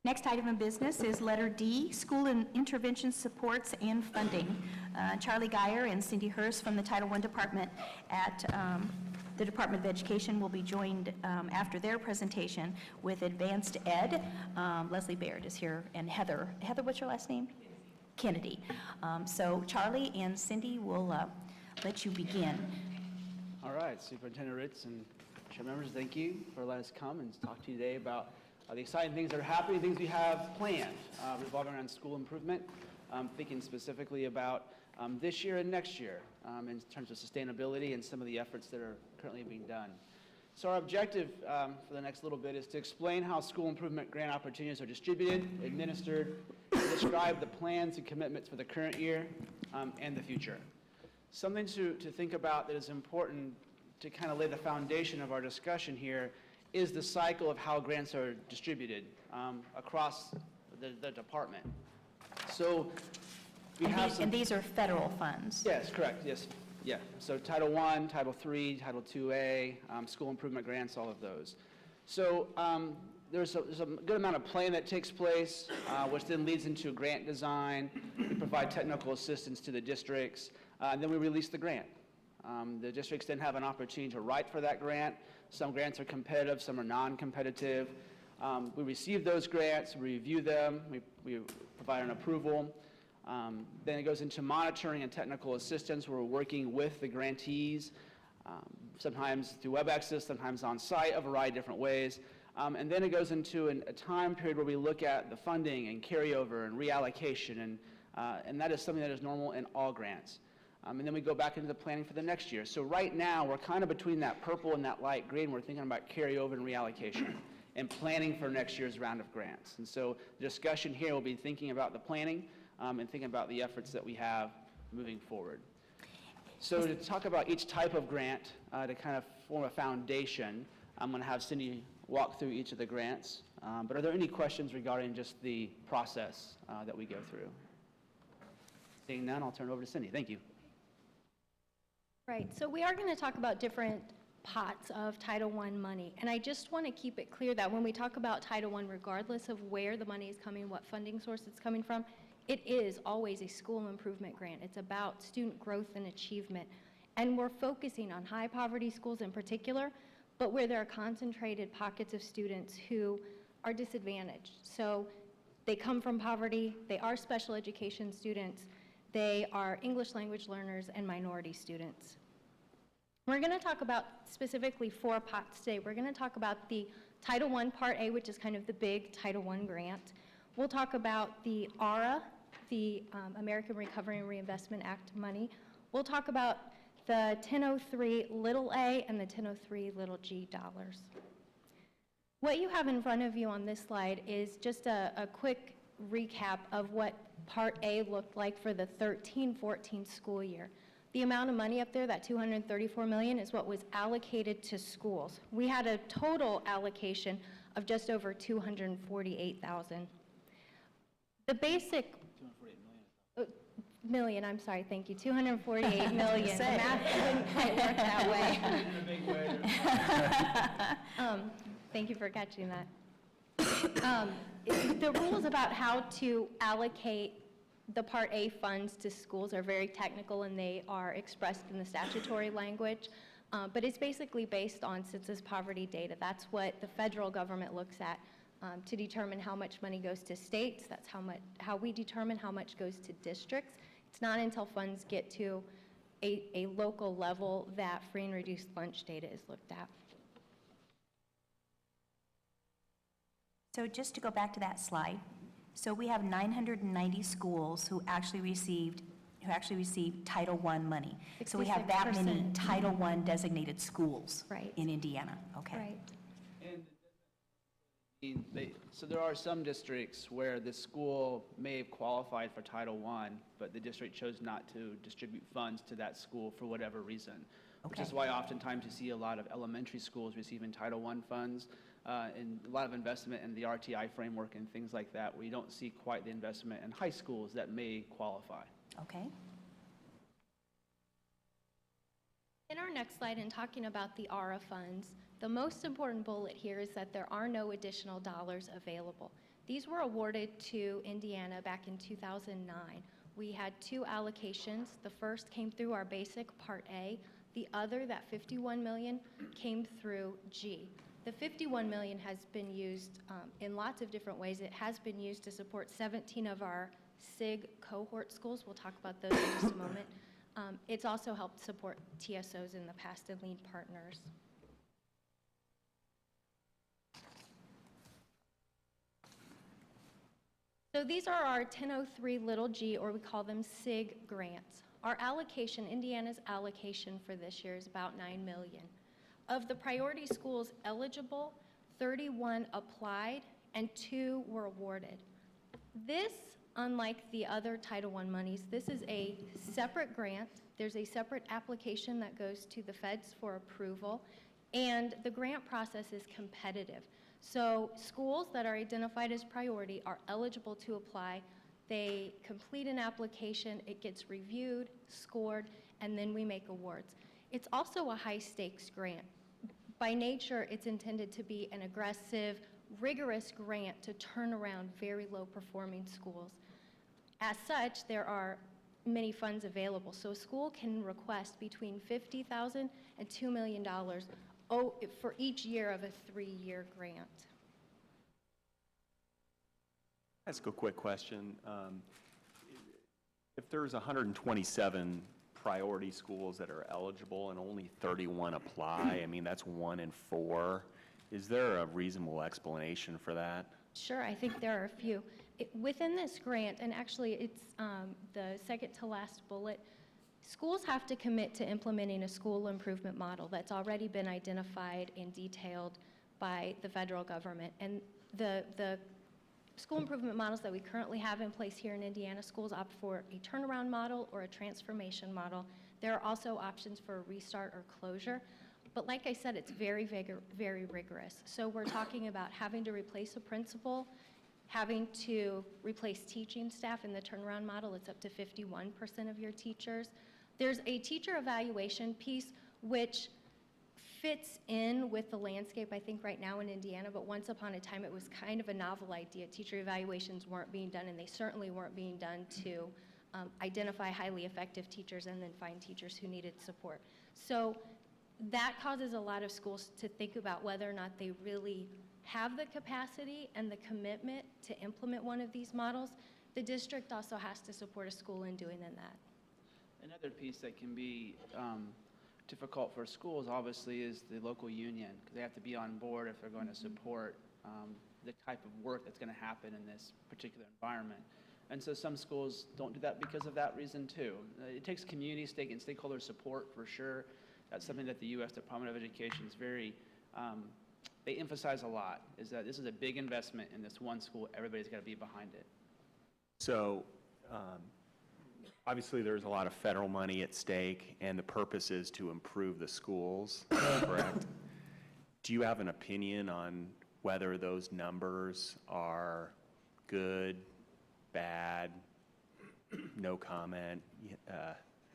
Next item of business is letter D, School and Intervention Supports and Funding. Charlie Geyer and Cindy Hurst from the Title I Department at the Department of Education will be joined after their presentation with Advanced Ed. Leslie Baird is here, and Heather, what's your last name? Kennedy. So Charlie and Cindy will let you begin. All right, Superintendent Ritz and Chair members, thank you for letting us come and talk to you today about the exciting things that are happening, things we have planned revolving around school improvement, thinking specifically about this year and next year in terms of sustainability and some of the efforts that are currently being done. So our objective for the next little bit is to explain how school improvement grant opportunities are distributed, administered, describe the plans and commitments for the current year and the future. Something to think about that is important to kind of lay the foundation of our discussion here is the cycle of how grants are distributed across the department. So we have and these are federal funds. Yes, correct. Yes, yeah. So Title I, Title III, Title IIA, school improvement grants, all of those. So there's a good amount of planning that takes place, which then leads into grant design. We provide technical assistance to the districts, and then we release the grant. The districts then have an opportunity to write for that grant. Some grants are competitive, some are non-competitive. We receive those grants, we review them, we provide an approval. Then it goes into monitoring and technical assistance where we're working with the grantees, sometimes through web access, sometimes on site, a variety of different ways. And then it goes into a time period where we look at the funding and carryover and reallocation, and that is something that is normal in all grants. And then we go back into the planning for the next year. So right now, we're kind of between that purple and that light green. We're thinking about carryover and reallocation and planning for next year's round of grants. And so the discussion here will be thinking about the planning and thinking about the efforts that we have moving forward. So to talk about each type of grant, to kind of form a foundation, I'm going to have Cindy walk through each of the grants. But are there any questions regarding just the process that we go through? Seeing none, I'll turn it over to Cindy. Thank you. Right, so we are going to talk about different pots of Title I money, and I just want to keep it clear that when we talk about Title I, regardless of where the money is coming, what funding source it's coming from, it is always a school improvement grant. It's about student growth and achievement, and we're focusing on high poverty schools in particular, but where there are concentrated pockets of students who are disadvantaged. So they come from poverty, they are special education students, they are English language learners and minority students. We're going to talk about specifically 4 pots today. We're going to talk about the Title I Part A, which is kind of the big Title I grant. We'll talk about the ARA, the American Recovery and Reinvestment Act money. We'll talk about the 1003 little a and the 1003 little g dollars. What you have in front of you on this slide is just a quick recap of what Part A looked like for the 13-14 school year. The amount of money up there, that $234 million, is what was allocated to schools. We had a total allocation of just over $248,000. The basic million, I'm sorry, thank you, $248 million. The math didn't quite work that way. Thank you for catching that. The rules about how to allocate the Part A funds to schools are very technical, and they are expressed in the statutory language, but it's basically based on census poverty data. That's what the federal government looks at to determine how much money goes to states. That's how we determine how much goes to districts. It's not until funds get to a local level that free and reduced lunch data is looked at. So just to go back to that slide, so we have 990 schools who actually received Title I money. So we have that many Title I designated schools in Indiana. Okay. Right. And so there are some districts where the school may have qualified for Title I, but the district chose not to distribute funds to that school for whatever reason. Which is why oftentimes you see a lot of elementary schools receiving Title I funds and a lot of investment in the RTI framework and things like that, where you don't see quite the investment in high schools that may qualify. Okay. In our next slide, in talking about the ARA funds, the most important bullet here is that there are no additional dollars available. These were awarded to Indiana back in 2009. We had 2 allocations. The first came through our basic Part A. The other, that $51 million, came through G. The $51 million has been used in lots of different ways. It has been used to support 17 of our SIG cohort schools. We'll talk about those in just a moment. It's also helped support TSOs in the past and lead partners. So these are our 1003 little g, or we call them SIG grants. Our allocation, Indiana's allocation for this year is about $9 million. Of the priority schools eligible, 31 applied and 2 were awarded. This, unlike the other Title I monies, this is a separate grant. There's a separate application that goes to the feds for approval, and the grant process is competitive. So schools that are identified as priority are eligible to apply. They complete an application, it gets reviewed, scored, and then we make awards. It's also a high-stakes grant. By nature, it's intended to be an aggressive, rigorous grant to turn around very low-performing schools. As such, there are many funds available. So a school can request between $50,000 and $2 million for each year of a 3-year grant. Ask a quick question. If there's 127 priority schools that are eligible and only 31 apply, I mean, that's 1 in 4. Is there a reasonable explanation for that? Sure, I think there are a few. Within this grant, and actually it's the second to last bullet, schools have to commit to implementing a school improvement model that's already been identified and detailed by the federal government. And the school improvement models that we currently have in place here in Indiana, schools opt for a turnaround model or a transformation model. There are also options for a restart or closure. But like I said, it's very, very rigorous. So we're talking about having to replace a principal, having to replace teaching staff. In the turnaround model, it's up to 51% of your teachers. There's a teacher evaluation piece which fits in with the landscape, I think, right now in Indiana, but once upon a time it was kind of a novel idea. Teacher evaluations weren't being done, and they certainly weren't being done to identify highly effective teachers and then find teachers who needed support. So that causes a lot of schools to think about whether or not they really have the capacity and the commitment to implement one of these models. The district also has to support a school in doing that. Another piece that can be difficult for schools, obviously, is the local union, because they have to be on board if they're going to support the type of work that's going to happen in this particular environment. And so some schools don't do that because of that reason, too. It takes community stake and stakeholder support, for sure. That's something that the U.S. Department of Education is very, they emphasize a lot, is that this is a big investment in this one school. Everybody's got to be behind it. So, obviously, there's a lot of federal money at stake, and the purpose is to improve the schools, correct? Do you have an opinion on whether those numbers are good, bad, no comment?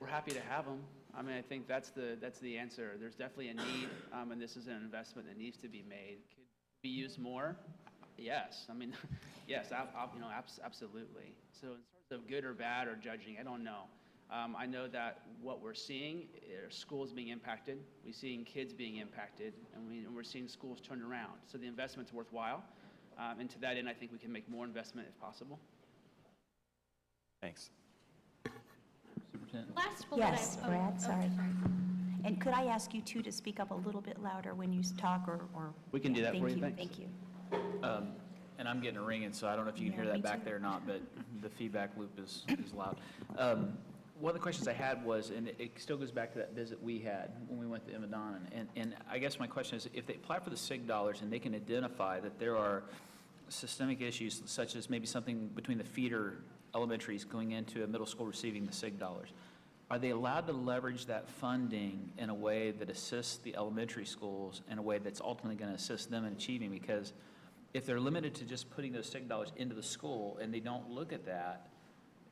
We're happy to have them. I mean, I think that's the answer. There's definitely a need, and this is an investment that needs to be made. Could be used more? Yes. I mean, yes, absolutely. So in terms of good or bad or judging, I don't know. I know that what we're seeing are schools being impacted. We're seeing kids being impacted, and we're seeing schools turn around. So the investment's worthwhile. And to that end, I think we can make more investment if possible. Thanks. Superintendent. Last bullet. Yes, Brad, sorry. And could I ask you, too, to speak up a little bit louder when you talk, or We can do that for you, thanks. Thank you. And I'm getting a ringing, so I don't know if you can hear Yeah, that me back too. there or not, but the feedback loop is loud. One of the questions I had was, and it still goes back to that visit we had when we went to Imadon, and I guess my question is, if they apply for the SIG dollars and they can identify that there are systemic issues such as maybe something between the feeder elementaries going into a middle school receiving the SIG dollars, are they allowed to leverage that funding in a way that assists the elementary schools in a way that's ultimately going to assist them in achieving? Because if they're limited to just putting those SIG dollars into the school and they don't look at that,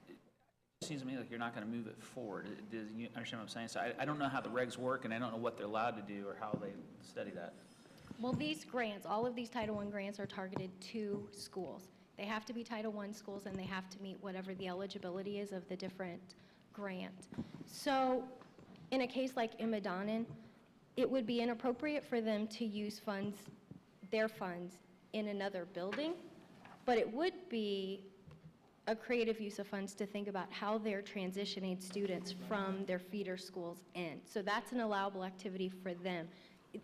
it seems to me like you're not going to move it forward. Do you understand what I'm saying? So I don't know how the regs work, and I don't know what they're allowed to do or how they study that. Well, these grants, all of these Title I grants are targeted to schools. They have to be Title I schools, and they have to meet whatever the eligibility is of the different grant. So in a case like Imadonin, it would be inappropriate for them to use funds, their funds, in another building, but it would be a creative use of funds to think about how they're transitioning students from their feeder schools in. So that's an allowable activity for them.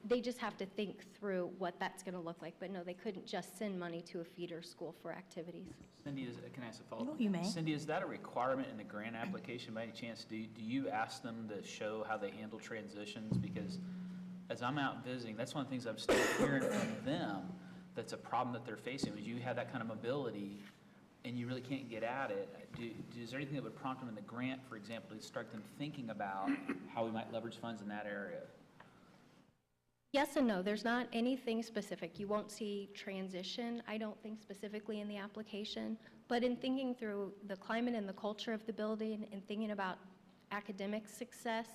They just have to think through what that's going to look like. But no, they couldn't just send money to a feeder school for activities. Cindy, can I ask a follow-up? You may. Cindy, is that a requirement in the grant application by any chance? Do you ask them to show how they handle transitions? Because as I'm out visiting, that's one of the things I'm still hearing from them that's a problem that they're facing. Is you have that kind of mobility and you really can't get at it. Is there anything that would prompt them in the grant, for example, to start them thinking about how we might leverage funds in that area? Yes and no. There's not anything specific. You won't see transition, I don't think, specifically in the application. But in thinking through the climate and the culture of the building and thinking about academic success,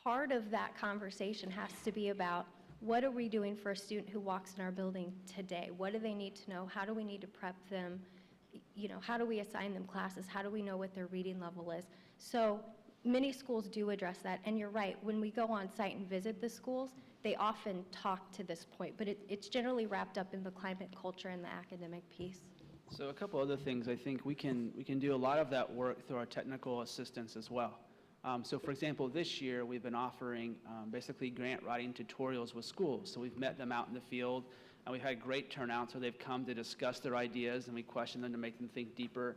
part of that conversation has to be about what are we doing for a student who walks in our building today? What do they need to know? How do we need to prep them? You know, how do we assign them classes? How do we know what their reading level is? So many schools do address that. And you're right, when we go on site and visit the schools, they often talk to this point, but it's generally wrapped up in the climate, culture, and the academic piece. So a couple other things, I think we can do a lot of that work through our technical assistance as well. So for example, this year we've been offering basically grant writing tutorials with schools. So we've met them out in the field and we've had great turnout, so they've come to discuss their ideas and we question them to make them think deeper.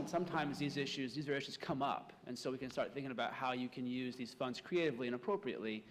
Sometimes these issues come up, and so we can start thinking about how you can use these funds creatively and appropriately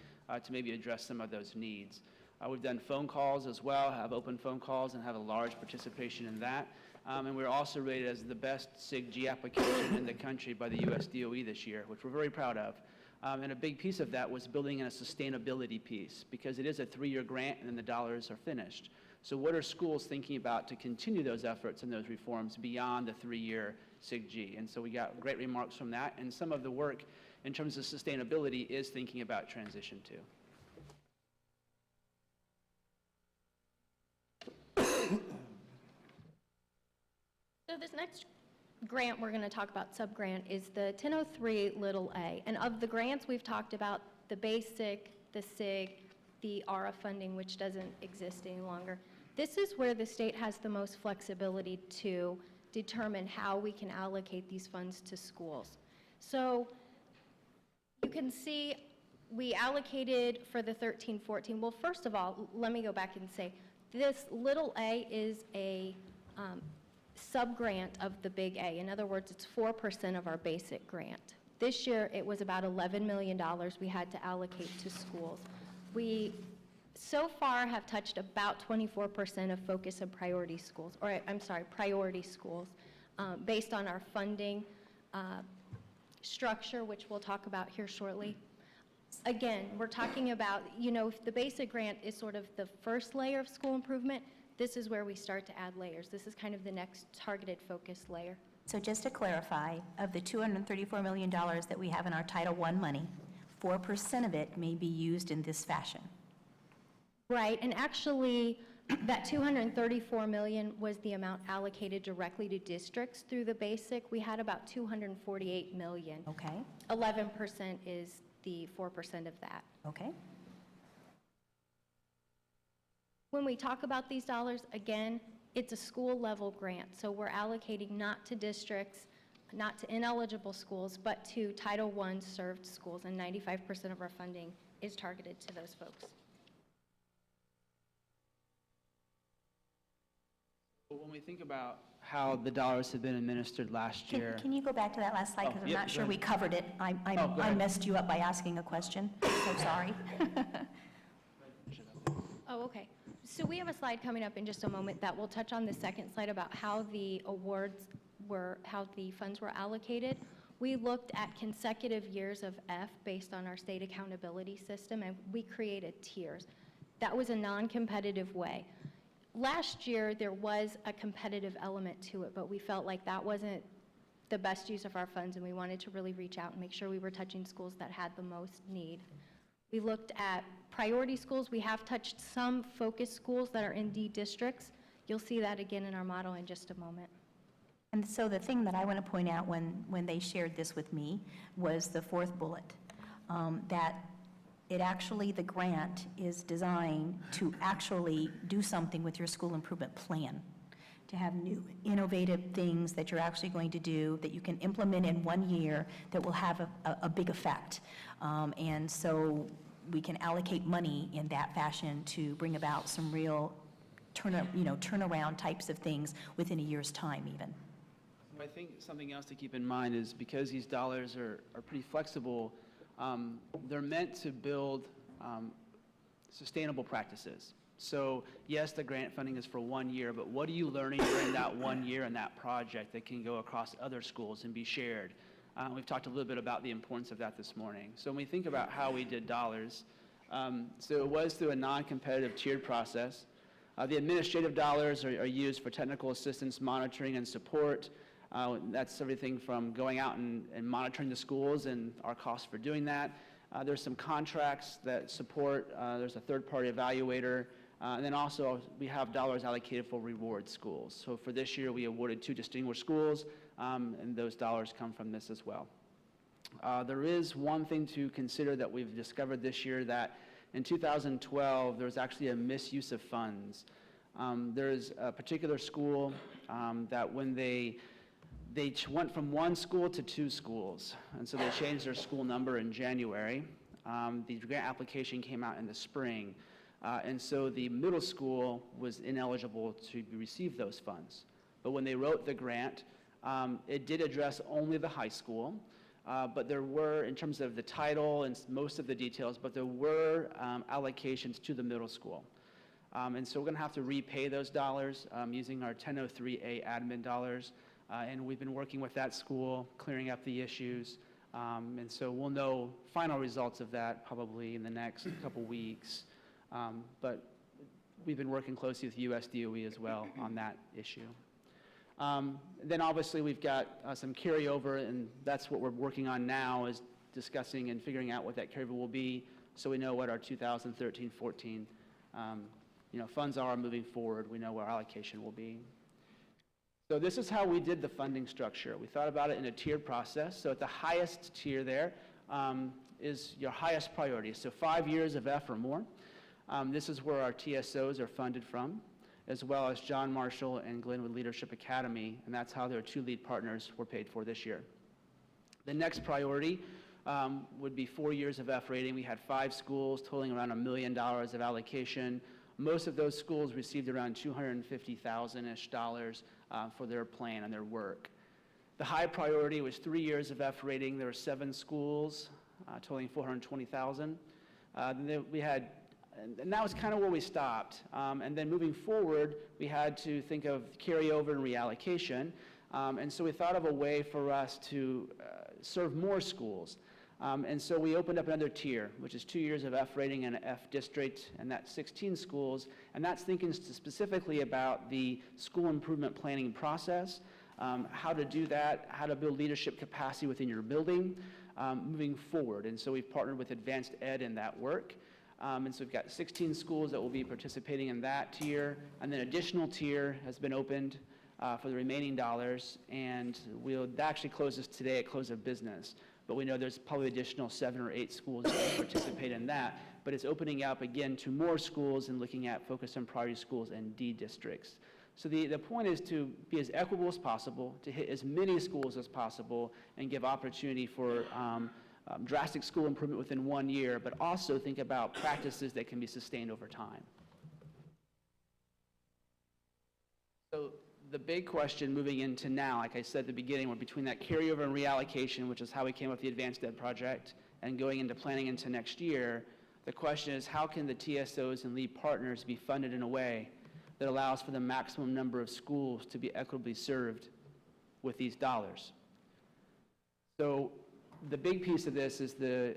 to maybe address some of those needs. We've done phone calls as well, have open phone calls and have a large participation in that. And we're also rated as the best SIG-G application in the country by the SBOE this year, which we're very proud of. And a big piece of that was building in a sustainability piece, because it is a 3-year grant and then the dollars are finished. So what are schools thinking about to continue those efforts and those reforms beyond the 3-year SIG-G? And so we got great remarks from that, and some of the work in terms of sustainability is thinking about transition too. So this next grant we're going to talk about, sub-grant, is the 1003 little a. And of the grants we've talked about, the basic, the SIG, the ARA funding, which doesn't exist any longer. This is where the state has the most flexibility to determine how we can allocate these funds to schools. So you can see we allocated for the 13-14. Well, first of all, let me go back and say, this little a is a sub-grant of the big A. In other words, it's 4% of our basic grant. This year, it was about $11 million we had to allocate to schools. We so far have touched about 24% of focus and priority schools, or I'm sorry, priority schools, based on our funding structure, which we'll talk about here shortly. Again, we're talking about, you know, if the basic grant is sort of the first layer of school improvement, this is where we start to add layers. This is kind of the next targeted focus layer. So just to clarify, of the $234 million that we have in our Title I money, 4% of it may be used in this fashion. Right, and actually, that $234 million was the amount allocated directly to districts through the basic. We had about $248 million. Okay, 11% is the 4% of that. okay. When we talk about these dollars, again, it's a school-level grant, so we're allocating not to districts, not to ineligible schools, but to Title I served schools, and 95% of our funding is targeted to those folks. When we think about how the dollars have been administered last year. Can you go back to that last slide, because I'm yep, not go sure ahead. we covered it. go I ahead. messed you up by asking a question, so sorry. Oh, okay. So we have a slide coming up in just a moment that will touch on the second slide about how the awards were, how the funds were allocated. We looked at consecutive years of F based on our state accountability system, and we created tiers. That was a non-competitive way. Last year, there was a competitive element to it, but we felt like that wasn't the best use of our funds, and we wanted to really reach out and make sure we were touching schools that had the most need. We looked at priority schools. We have touched some focus schools that are in D districts. You'll see that again in our model in just a moment. And so the thing that I want to point out when they shared this with me was the fourth bullet, that it actually, the grant is designed to actually do something with your school improvement plan, to have new innovative things that you're actually going to do that you can implement in 1 year that will have a big effect. And so we can allocate money in that fashion to bring about some real turnaround types of things within a year's time even. I think something else to keep in mind is because these dollars are pretty flexible, they're meant to build sustainable practices. So yes, the grant funding is for 1 year, but what are you learning during that 1 year in that project that can go across other schools and be shared? We've talked a little bit about the importance of that this morning. So when we think about how we did dollars, so it was through a non-competitive tiered process. The administrative dollars are used for technical assistance, monitoring, and support. That's everything from going out and monitoring the schools and our costs for doing that. There's some contracts that support, there's a third-party evaluator, and then also we have dollars allocated for reward schools. So for this year, we awarded 2 distinguished schools, and those dollars come from this as well. There is one thing to consider that we've discovered this year, that in 2012, there was actually a misuse of funds. There's a particular school that when they went from 1 school to 2 schools, and so they changed their school number in January. The grant application came out in the spring, and so the middle school was ineligible to receive those funds. But when they wrote the grant, it did address only the high school, but there were, in terms of the title and most of the details, but there were allocations to the middle school. And so we're going to have to repay those dollars using our 1003A admin dollars. And we've been working with that school, clearing up the issues. And so we'll know final results of that probably in the next couple weeks. But we've been working closely with USDOE as well on that issue. Then obviously we've got some carryover, and that's what we're working on now, is discussing and figuring out what that carryover will be, so we know what our 2013-14 funds are moving forward. We know where our allocation will be. So this is how we did the funding structure. We thought about it in a tiered process. So at the highest tier there is your highest priority. So 5 years of F or more. This is where our TSOs are funded from, as well as John Marshall and Glenwood Leadership Academy, and that's how their 2 lead partners were paid for this year. The next priority would be 4 years of F rating. We had 5 schools totaling around $1 million of allocation. Most of those schools received around $250,000-ish for their plan and their work. The high priority was 3 years of F rating. There were 7 schools totaling $420,000. We had, and that was kind of where we stopped. And then moving forward, we had to think of carryover and reallocation. And so we thought of a way for us to serve more schools. And so we opened up another tier, which is 2 years of F rating and an F district, and that's 16 schools. And that's thinking specifically about the school improvement planning process, how to do that, how to build leadership capacity within your building moving forward. And so we've partnered with Advanced Ed in that work. And so we've got 16 schools that will be participating in that tier, and then additional tier has been opened for the remaining dollars, and that actually closes today at close of business. But we know there's probably additional 7 or 8 schools that will participate in that. But it's opening up again to more schools and looking at focus on priority schools and D districts. So the point is to be as equitable as possible, to hit as many schools as possible, and give opportunity for drastic school improvement within 1 year, but also think about practices that can be sustained over time. So the big question moving into now, like I said at the beginning, we're between that carryover and reallocation, which is how we came up with the Advanced Ed project, and going into planning into next year. The question is, how can the TSOs and lead partners be funded in a way that allows for the maximum number of schools to be equitably served with these dollars? So the big piece of this is the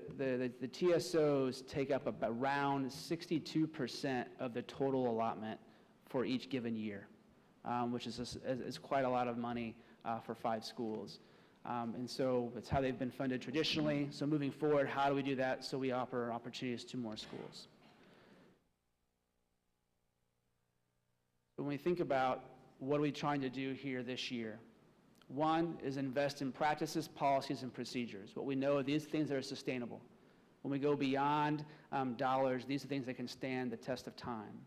TSOs take up around 62% of the total allotment for each given year, which is quite a lot of money for 5 schools. And so it's how they've been funded traditionally. So moving forward, how do we do that so we offer opportunities to more schools? But when we think about what are we trying to do here this year, one is invest in practices, policies, and procedures. What we know are these things that are sustainable. When we go beyond dollars, these are things that can stand the test of time.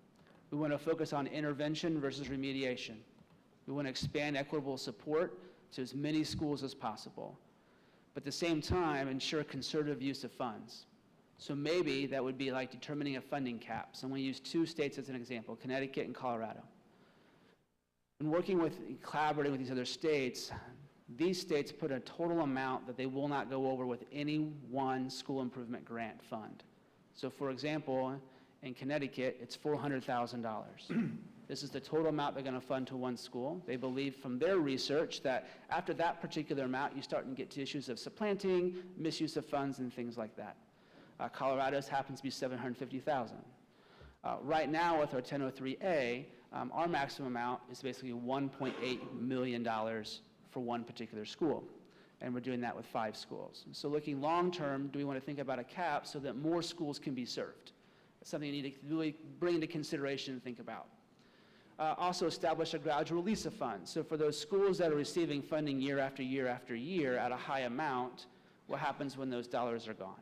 We want to focus on intervention versus remediation. We want to expand equitable support to as many schools as possible. But at the same time, ensure conservative use of funds. So maybe that would be like determining a funding cap. So I'm going to use 2 states as an example, Connecticut and Colorado. And collaborating with these other states, these states put a total amount that they will not go over with any one school improvement grant fund. So for example, in Connecticut, it's $400,000. This is the total amount they're going to fund to one school. They believe from their research that after that particular amount, you start to get to issues of supplanting, misuse of funds, and things like that. Colorado's happens to be $750,000. Right now with our 1003A, our maximum amount is basically $1.8 million for one particular school. And we're doing that with 5 schools. So looking long-term, do we want to think about a cap so that more schools can be served? That's something you need to really bring into consideration and think about. Also establish a gradual release of funds. So for those schools that are receiving funding year after year after year at a high amount, what happens when those dollars are gone?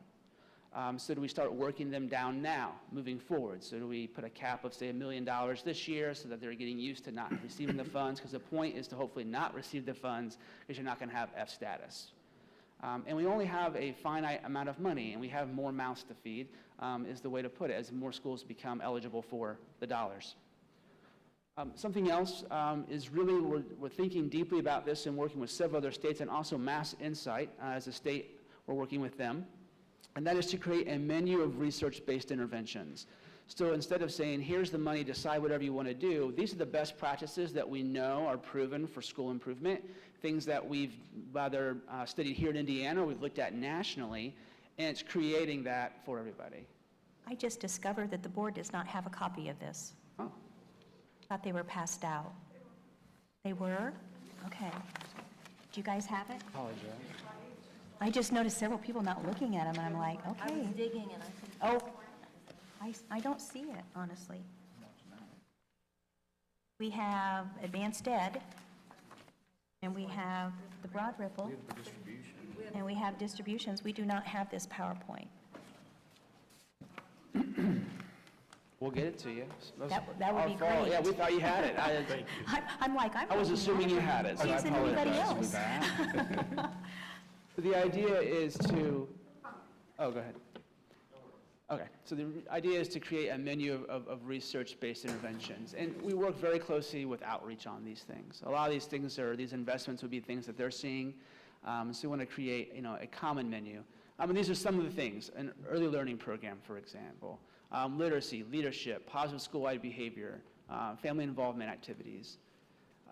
So do we start working them down now, moving forward? So do we put a cap of, say, $1 million this year so that they're getting used to not receiving the funds? Because the point is to hopefully not receive the funds because you're not going to have F status. And we only have a finite amount of money, and we have more mouths to feed, is the way to put it, as more schools become eligible for the dollars. Something else is really, we're thinking deeply about this and working with several other states, and also Mass Insight, as a state, we're working with them. And that is to create a menu of research-based interventions. So instead of saying, here's the money, decide whatever you want to do, these are the best practices that we know are proven for school improvement, things that we've rather studied here in Indiana, we've looked at nationally, and it's creating that for everybody. I just discovered that the board does not have a copy of this. Oh, Thought they were passed out. They were? Okay. Do you guys have it? apologize. I just noticed several people not looking at them, and I'm like, okay. I was digging and I couldn't. Oh, I don't see it, honestly. We have advanced ed, and we have the broad ripple, and we have distributions. We do not have this PowerPoint. We'll get it to you. That would be our fault. great. Yeah, we thought you had it. I'm like, I'm I was looking assuming at you it. had it, so I Isn't anybody apologize else? for that. The idea is to, oh, go ahead. Okay, so the idea is to create a menu of research-based interventions. And we work very closely with outreach on these things. A lot of these things these investments would be things that they're seeing. So we want to create, a common menu. And these are some of the things, an early learning program, for example, literacy, leadership, positive school-wide behavior, family involvement activities.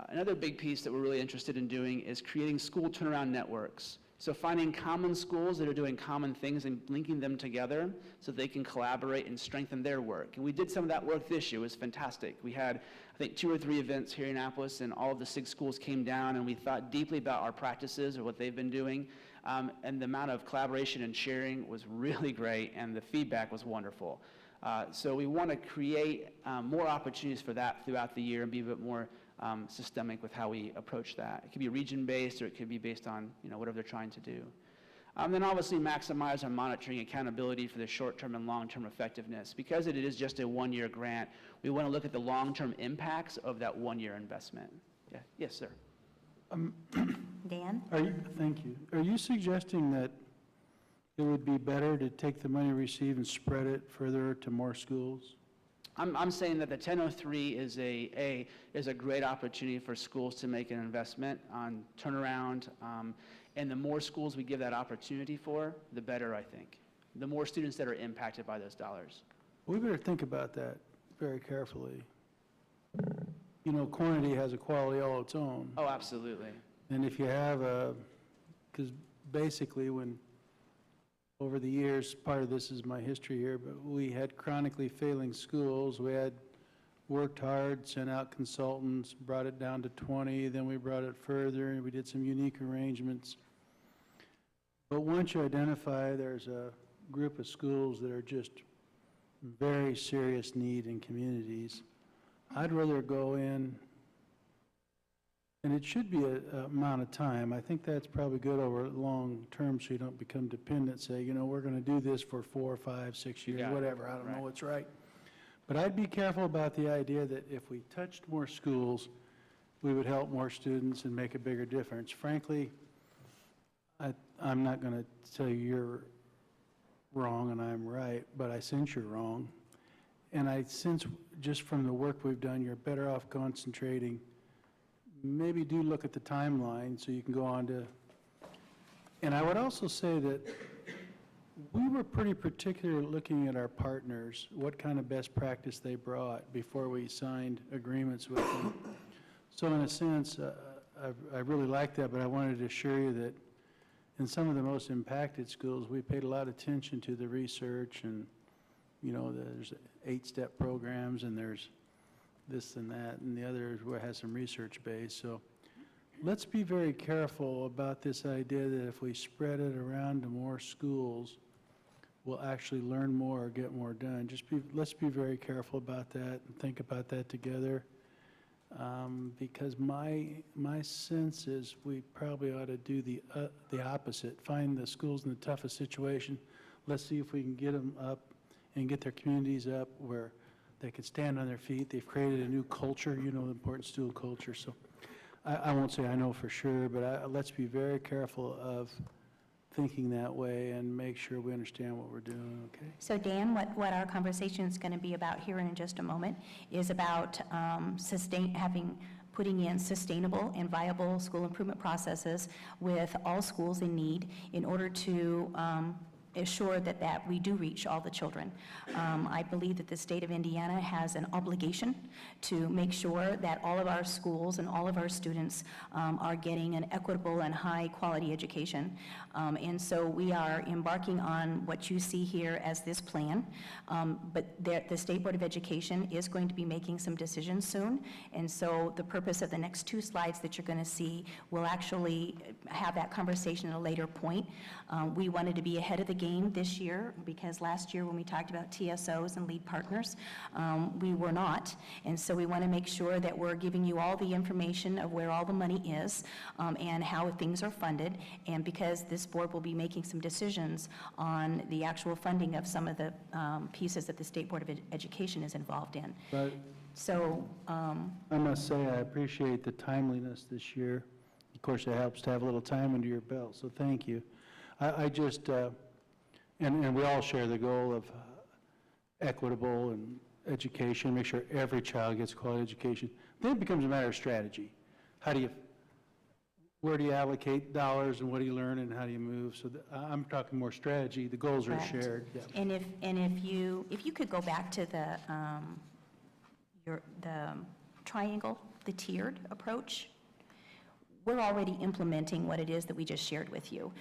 Another big piece that we're really interested in doing is creating school turnaround networks. So finding common schools that are doing common things and linking them together so they can collaborate and strengthen their work. And we did some of that work this year. It was fantastic. We had, I think, 2 or 3 events here in Annapolis, and all of the 6 schools came down, and we thought deeply about our practices or what they've been doing. And the amount of collaboration and sharing was really great, and the feedback was wonderful. So we want to create more opportunities for that throughout the year and be a bit more systemic with how we approach that. It could be region-based, or it could be based on whatever they're trying to do. Then obviously maximize our monitoring accountability for the short-term and long-term effectiveness. Because it is just a 1-year grant, we want to look at the long-term impacts of that 1-year investment. Yeah. Yes, sir. Dan? Thank you. Are you suggesting that it would be better to take the money received and spread it further to more schools? I'm saying that the 1003 is a great opportunity for schools to make an investment on turnaround, and the more schools we give that opportunity for, the better, I think. The more students that are impacted by those dollars. We better think about that very carefully. Quantity has a quality all its own. Oh, absolutely. And if you have because basically over the years, part of this is my history here, but we had chronically failing schools. We had worked hard, sent out consultants, brought it down to 20, then we brought it further, and we did some unique arrangements. But once you identify there's a group of schools that are just very serious need in communities, I'd rather go in, and it should be a amount of time. I think that's probably good over long term, so you don't become dependent, say, you know, we're going to do this for 4, 5, 6 years, Yeah, whatever, I don't know right. what's right. But I'd be careful about the idea that if we touched more schools, we would help more students and make a bigger difference. Frankly, I'm not going to tell you you're wrong and I'm right, but I sense you're wrong. And I sense, just from the work we've done, you're better off concentrating. Maybe do look at the timeline so you can go on to, and I would also say that we were pretty particular looking at our partners, what kind of best practice they brought before we signed agreements with them. So in a sense, I really like that, but I wanted to assure you that in some of the most impacted schools, we paid a lot of attention to the research, and, you know, there's 8-step programs and there's this and that, and the other has some research base. So let's be very careful about this idea that if we spread it around to more schools, we'll actually learn more or get more done. Let's be very careful about that and think about that together. Because my sense is we probably ought to do the opposite. Find the schools in the toughest situation. Let's see if we can get them up and get their communities up where they can stand on their feet. They've created a new culture, you know, the important school culture. So I won't say I know for sure, but let's be very careful of thinking that way and make sure we understand what we're doing, okay? So Dan, what our conversation is going to be about here in just a moment is about putting in sustainable and viable school improvement processes with all schools in need in order to assure that we do reach all the children. I believe that the state of Indiana has an obligation to make sure that all of our schools and all of our students are getting an equitable and high-quality education. And so we are embarking on what you see here as this plan, but the State Board of Education is going to be making some decisions soon, and so the purpose of the next 2 slides that you're going to see will actually have that conversation at a later point. We wanted to be ahead of the game this year, because last year when we talked about TSOs and lead partners, we were not, and so we want to make sure that we're giving you all the information of where all the money is and how things are funded, and because this board will be making some decisions on the actual funding of some of the pieces that the State Board of Education is involved in. But So, I must say, I appreciate the timeliness this year. Of course, it helps to have a little time under your belt, so thank you. I just, and we all share the goal of equitable and education, make sure every child gets quality education. Then it becomes a matter of strategy. Where do you allocate dollars, and what do you learn, and how do you move? So I'm talking more strategy. The goals are correct. shared. Yeah. And if you could go back to the triangle, the tiered approach, we're already implementing what it is that we just shared with you.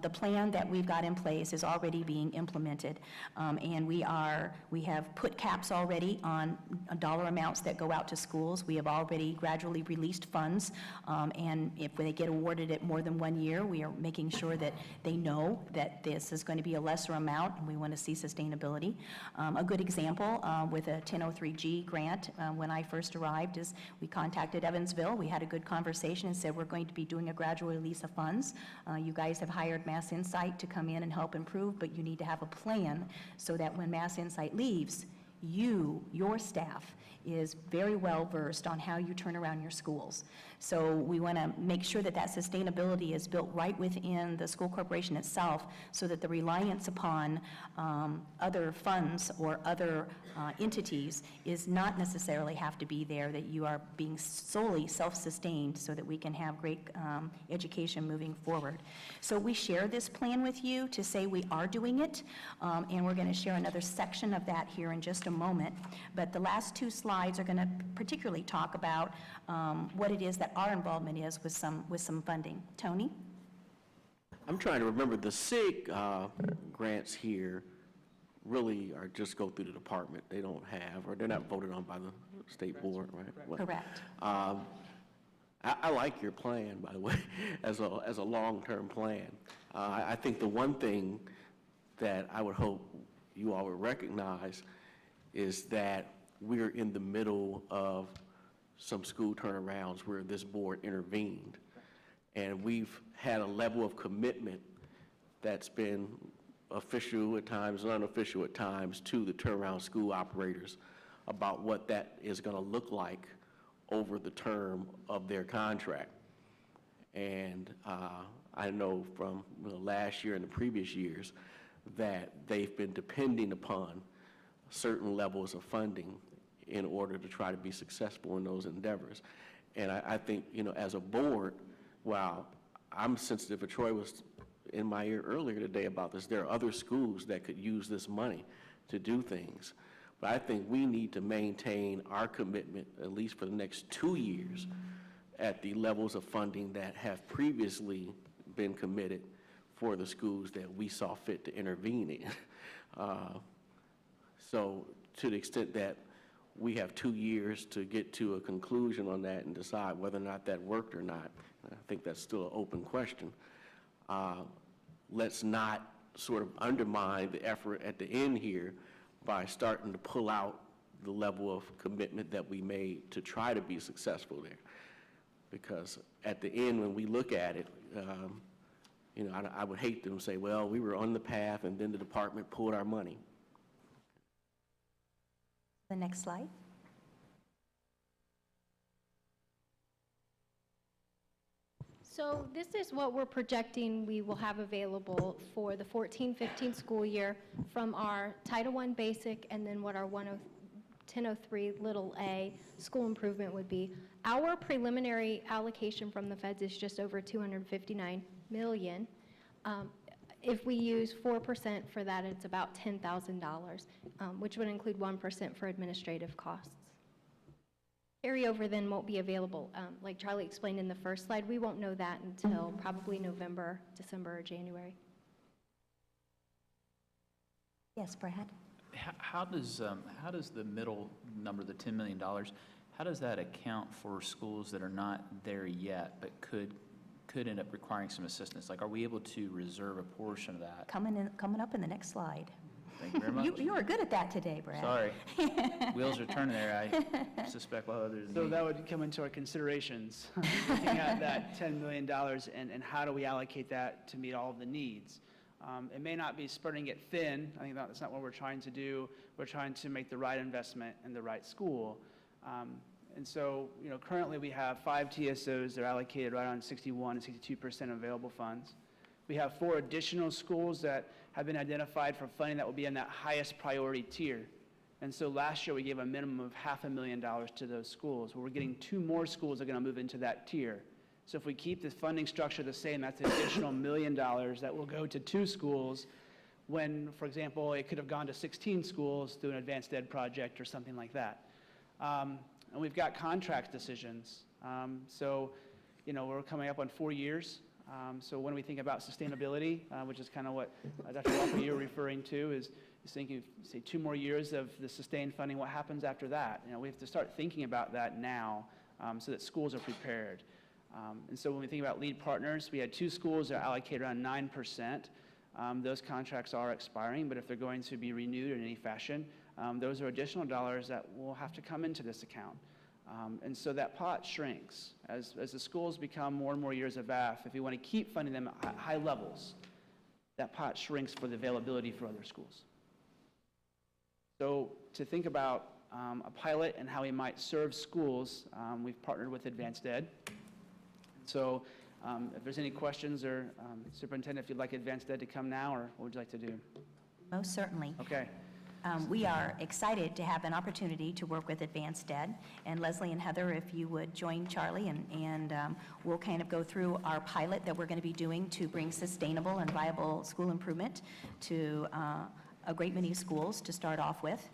The plan that we've got in place is already being implemented, and we have put caps already on dollar amounts that go out to schools. We have already gradually released funds, and if they get awarded it more than 1 year, we are making sure that they know that this is going to be a lesser amount, and we want to see sustainability. A good example with a 1003G grant, when I first arrived, is we contacted Evansville. We had a good conversation and said, we're going to be doing a gradual release of funds. You guys have hired Mass Insight to come in and help improve, but you need to have a plan so that when Mass Insight leaves, your staff is very well versed on how you turn around your schools. So we want to make sure that that sustainability is built right within the school corporation itself, so that the reliance upon other funds or other entities is not necessarily have to be there, that you are being solely self-sustained so that we can have great education moving forward. So we share this plan with you to say we are doing it, and we're going to share another section of that here in just a moment. But the last 2 slides are going to particularly talk about what it is that our involvement is with some funding. Tony? I'm trying to remember, the SIG grants here really are just go through the department. They don't have, or they're not voted on by the state board, right? Well, Correct. I like your plan, by the way, as a long-term plan. I think the one thing that I would hope you all would recognize is that we're in the middle of some school turnarounds where this board intervened. And we've had a level of commitment that's been official at times, unofficial at times, to the turnaround school operators about what that is going to look like over the term of their contract. And I know from last year and the previous years that they've been depending upon certain levels of funding in order to try to be successful in those endeavors. And I think, as a board, while I'm sensitive, Troy was in my ear earlier today about this, there are other schools that could use this money to do things. But I think we need to maintain our commitment, at least for the next 2 years, at the levels of funding that have previously been committed for the schools that we saw fit to intervene in. So to the extent that we have 2 years to get to a conclusion on that and decide whether or not that worked or not, I think that's still an open question. Let's not sort of undermine the effort at the end here by starting to pull out the level of commitment that we made to try to be successful there. Because at the end, when we look at it, I would hate them to say, well, we were on the path and then the department pulled our money. The next slide. So this is what we're projecting we will have available for the 14-15 school year from our Title I basic and then what our 1003 little a school improvement would be. Our preliminary allocation from the feds is just over $259 million. If we use 4% for that, it's about $10,000, which would include 1% for administrative costs. Carryover then won't be available. Like Charlie explained in the first slide, we won't know that until probably November, December, or January. Yes, Brad? How does the middle number, the $10 million, how does that account for schools that are not there yet but could end up requiring some assistance? Like, are we able to reserve a portion of that? Coming up in the next slide. Thank you very much. You were good at that today, Brad. Sorry. Wheels are turning there. I suspect we'll have others. So that would come into our considerations, looking at that $10 million and how do we allocate that to meet all of the needs. It may not be spreading it thin. I think that's not what we're trying to do. We're trying to make the right investment in the right school. And so, currently we have 5 TSOs that are allocated right around 61 and 62% available funds. We have 4 additional schools that have been identified for funding that will be in that highest priority tier. And so last year we gave a minimum of $500,000 to those schools. Well, we're getting 2 more schools that are going to move into that tier. So if we keep the funding structure the same, that's an additional $1 million that will go to 2 schools when, for example, it could have gone to 16 schools through an advanced ed project or something like that. And we've got contract decisions. So, we're coming up on 4 years. So when we think about sustainability, which is kind of what Dr. Walker, you're referring to, is thinking, say, 2 more years of the sustained funding, what happens after that? We have to start thinking about that now so that schools are prepared. And so when we think about lead partners, we had 2 schools that are allocated around 9%. Those contracts are expiring, but if they're going to be renewed in any fashion, those are additional dollars that will have to come into this account. And so that pot shrinks. As the schools become more and more years of AF, if you want to keep funding them at high levels, that pot shrinks for the availability for other schools. So to think about a pilot and how we might serve schools, we've partnered with Advanced Ed. So if there's any questions, or Superintendent, if you'd like Advanced Ed to come now, or what would you like to do? Most certainly. Okay. We are excited to have an opportunity to work with Advanced Ed. And Leslie and Heather, if you would join Charlie, and we'll kind of go through our pilot that we're going to be doing to bring sustainable and viable school improvement to a great many schools to start off with.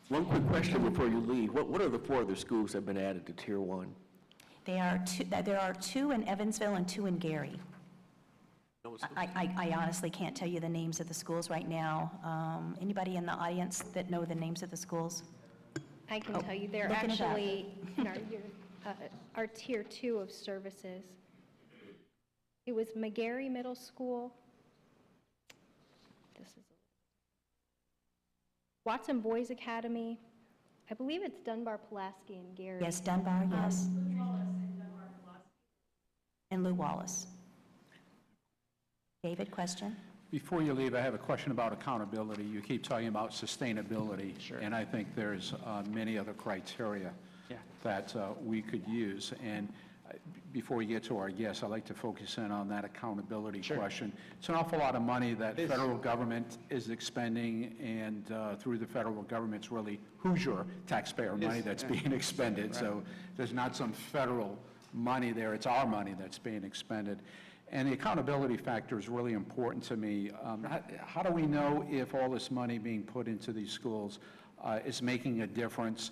One quick question before you leave. What are the 4 other schools that have been added to Tier 1? There are 2 in Evansville and 2 in Gary. I honestly can't tell you the names of the schools right now. Anybody in the audience that know the names of the schools? I can tell you they're looking it up. actually in our Tier 2 of services. It was McGarry Middle School. This is Watson Boys Academy, I believe it's Dunbar, Pulaski, and Gary. Yes, Dunbar, yes. And Lou Wallace. David, question? Before you leave, I have a question about accountability. You keep talking about sustainability. Sure. And I think there's many other criteria Yeah. that we could use. And before we get to our guests, I'd like to focus in on that accountability Sure. question. It's an awful lot of money that It is. federal government is expending, and through the federal government, it's really Hoosier taxpayer money Yes, that's yeah. being expended. Right. So there's not some federal money there, it's our money that's being expended. And the accountability factor is really important to me. How do we know if all this money being put into these schools is making a difference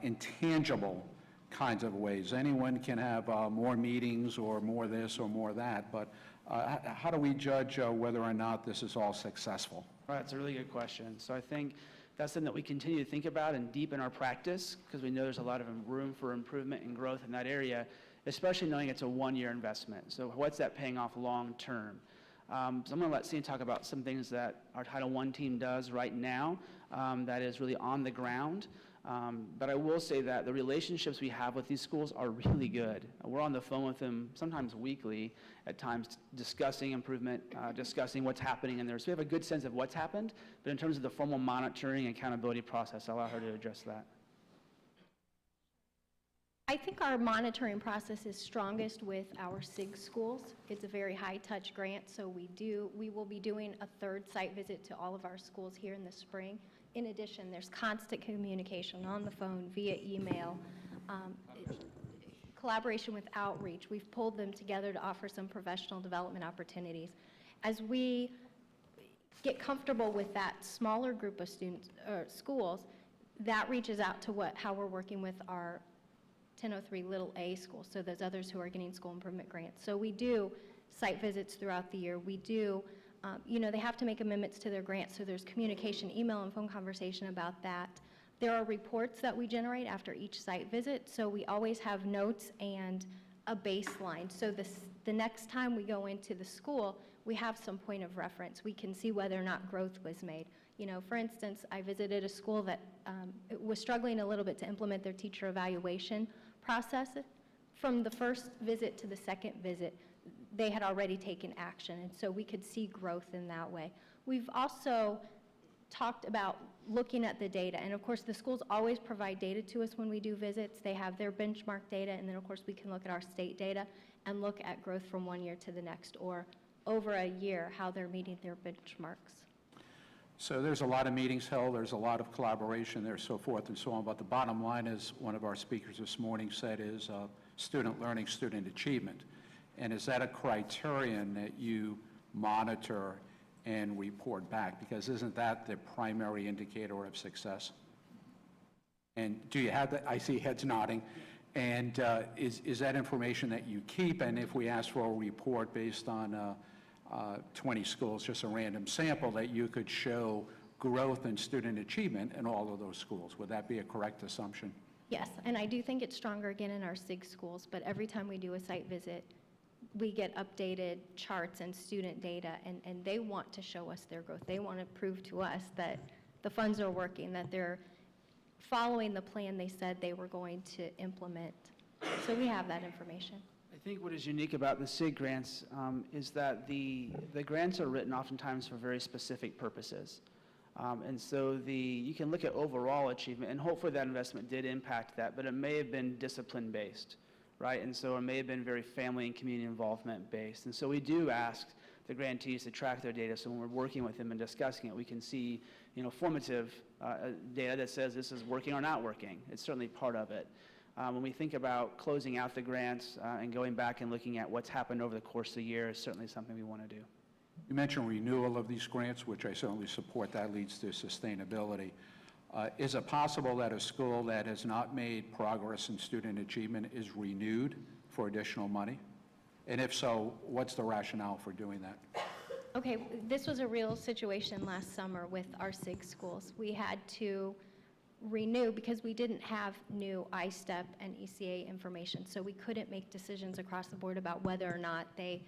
in tangible kinds of ways? Anyone can have more meetings or more this or more that, but how do we judge whether or not this is all successful? Right, it's a really good question. So I think that's something that we continue to think about and deepen our practice, because we know there's a lot of room for improvement and growth in that area, especially knowing it's a one-year investment. So what's that paying off long-term? So I'm going to let Cindy talk about some things that our Title I team does right now that is really on the ground. But I will say that the relationships we have with these schools are really good. We're on the phone with them sometimes weekly, at times discussing improvement, discussing what's happening in there. So we have a good sense of what's happened, but in terms of the formal monitoring and accountability process, I'll allow her to address that. I think our monitoring process is strongest with our SIG schools. It's a very high-touch grant, so we will be doing a third site visit to all of our schools here in the spring. In addition, there's constant communication on the phone, via email, collaboration with outreach. We've pulled them together to offer some professional development opportunities. As we get comfortable with that smaller group of students or schools, that reaches out to how we're working with our 1003 little a schools, so those others who are getting school improvement grants. So we do site visits throughout the year. We do, they have to make amendments to their grants, so there's communication, email and phone conversation about that. There are reports that we generate after each site visit, so we always have notes and a baseline. So the next time we go into the school, we have some point of reference. We can see whether or not growth was made. For instance, I visited a school that was struggling a little bit to implement their teacher evaluation process. From the first visit to the second visit, they had already taken action, and so we could see growth in that way. We've also talked about looking at the data, and of course the schools always provide data to us when we do visits. They have their benchmark data, and then of course we can look at our state data and look at growth from one year to the next, or over a year, how they're meeting their benchmarks. So there's a lot of meetings held, there's a lot of collaboration there, so forth and so on, but the bottom line is, one of our speakers this morning said, is student learning, student achievement. And is that a criterion that you monitor and report back? Because isn't that the primary indicator of success? And do you have that? I see heads nodding. And is that information that you keep? And if we ask for a report based on 20 schools, just a random sample, that you could show growth in student achievement in all of those schools. Would that be a correct assumption? Yes, and I do think it's stronger again in our SIG schools, but every time we do a site visit, we get updated charts and student data, and they want to show us their growth. They want to prove to us that the funds are working, that they're following the plan they said they were going to implement. So we have that information. I think what is unique about the SIG grants is that the grants are written oftentimes for very specific purposes. And so you can look at overall achievement, and hopefully that investment did impact that, but it may have been discipline-based, right? And so it may have been very family and community involvement-based. And so we do ask the grantees to track their data, so when we're working with them and discussing it, we can see, formative data that says this is working or not working. It's certainly part of it. When we think about closing out the grants and going back and looking at what's happened over the course of the year, is certainly something we want to do. You mentioned renewal of these grants, which I certainly support. That leads to sustainability. Is it possible that a school that has not made progress in student achievement is renewed for additional money? And if so, what's the rationale for doing that? Okay, this was a real situation last summer with our SIG schools. We had to renew because we didn't have new ISTEP and ECA information, so we couldn't make decisions across the board about whether or not they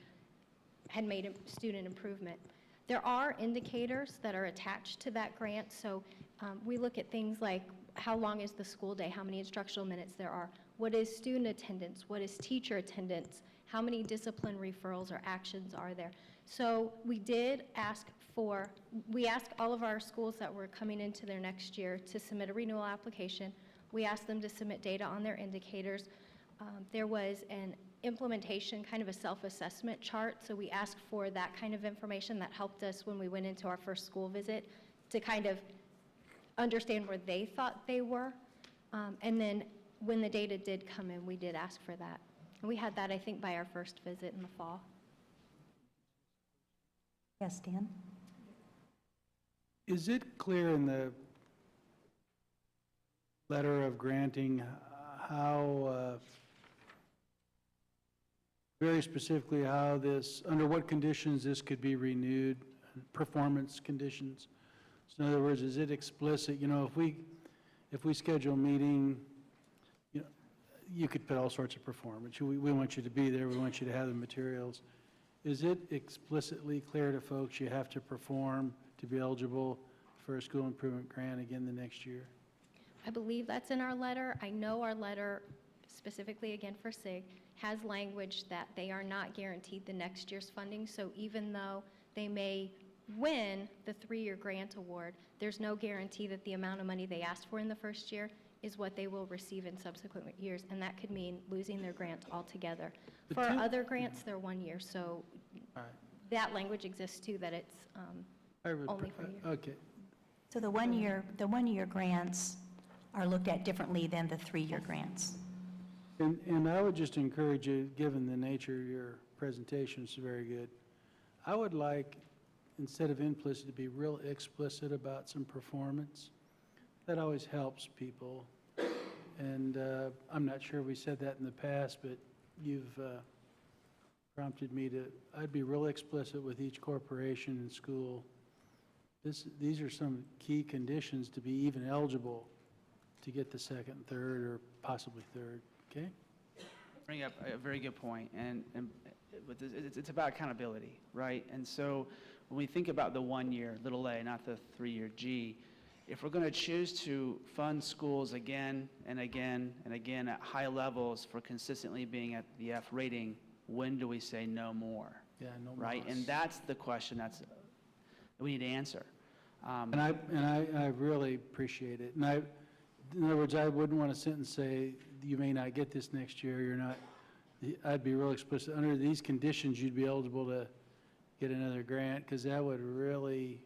had made a student improvement. There are indicators that are attached to that grant, so we look at things like how long is the school day, how many instructional minutes there are, what is student attendance, what is teacher attendance, how many discipline referrals or actions are there. So we asked all of our schools that were coming into their next year to submit a renewal application. We asked them to submit data on their indicators. There was an implementation, kind of a self-assessment chart, so we asked for that kind of information that helped us when we went into our first school visit to kind of understand where they thought they were. And then when the data did come in, we did ask for that. And we had that, I think, by our first visit in the fall. Yes, Dan? Is it clear in the letter of granting how, very specifically how this, under what conditions this could be renewed, performance conditions? So in other words, is it explicit, you know, if we schedule a meeting, you know, you could put all sorts of performance. We want you to be there, we want you to have the materials. Is it explicitly clear to folks you have to perform to be eligible for a school improvement grant again the next year? I believe that's in our letter. I know our letter, specifically again for SIG, has language that they are not guaranteed the next year's funding. So even though they may win the 3-year grant award, there's no guarantee that the amount of money they asked for in the first year is what they will receive in subsequent years, and that could mean losing their grant altogether. For our other grants, they're 1 year, so that language exists too, that it's only for a year. Okay. So the one-year grants are looked at differently than the 3-year grants. And I would just encourage you, given the nature of your presentation, it's very good. I would like, instead of implicit, to be real explicit about some performance. That always helps people. And I'm not sure we said that in the past, but you've prompted me to, I'd be real explicit with each corporation and school. These are some key conditions to be even eligible to get the second, third, or possibly third, okay? Bring up a very good point, and with this, it's about accountability, right? And so when we think about the 1 year, little a, not the 3-year G, if we're going to choose to fund schools again and again and again at high levels for consistently being at the F rating, when do we say no more? Yeah, no more. Right, and that's the question that we need to answer. And I really appreciate it. And in other words, I wouldn't want a sentence say, you may not get this next year, you're not, I'd be real explicit. Under these conditions, you'd be eligible to get another grant, because that would really,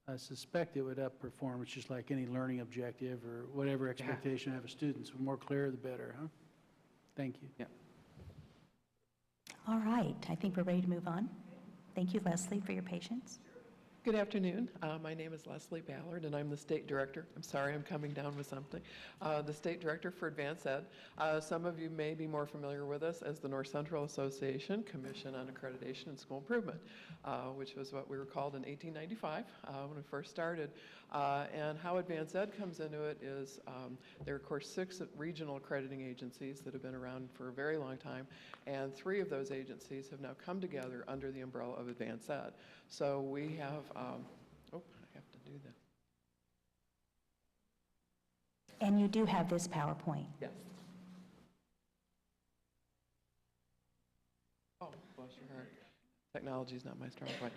I suspect it would up performance, just like any learning objective or whatever expectation I have of students. The more clear, the better, huh? Thank you. Yeah. All right, I think we're ready to move on. Thank you, Leslie, for your patience. Good afternoon. My name is Leslie Ballard, and I'm the State Director. I'm sorry, I'm coming down with something. The State Director for Advanced Ed. Some of you may be more familiar with us as the North Central Association Commission on Accreditation and School Improvement, which was what we were called in 1895 when we first started. And how Advanced Ed comes into it is there are, of course, 6 regional accrediting agencies that have been around for a very long time, and 3 of those agencies have now come together under the umbrella of Advanced Ed. So we have, I have to do that. And you do have this PowerPoint. Yes. Oh, bless your heart. Technology is not my strong point.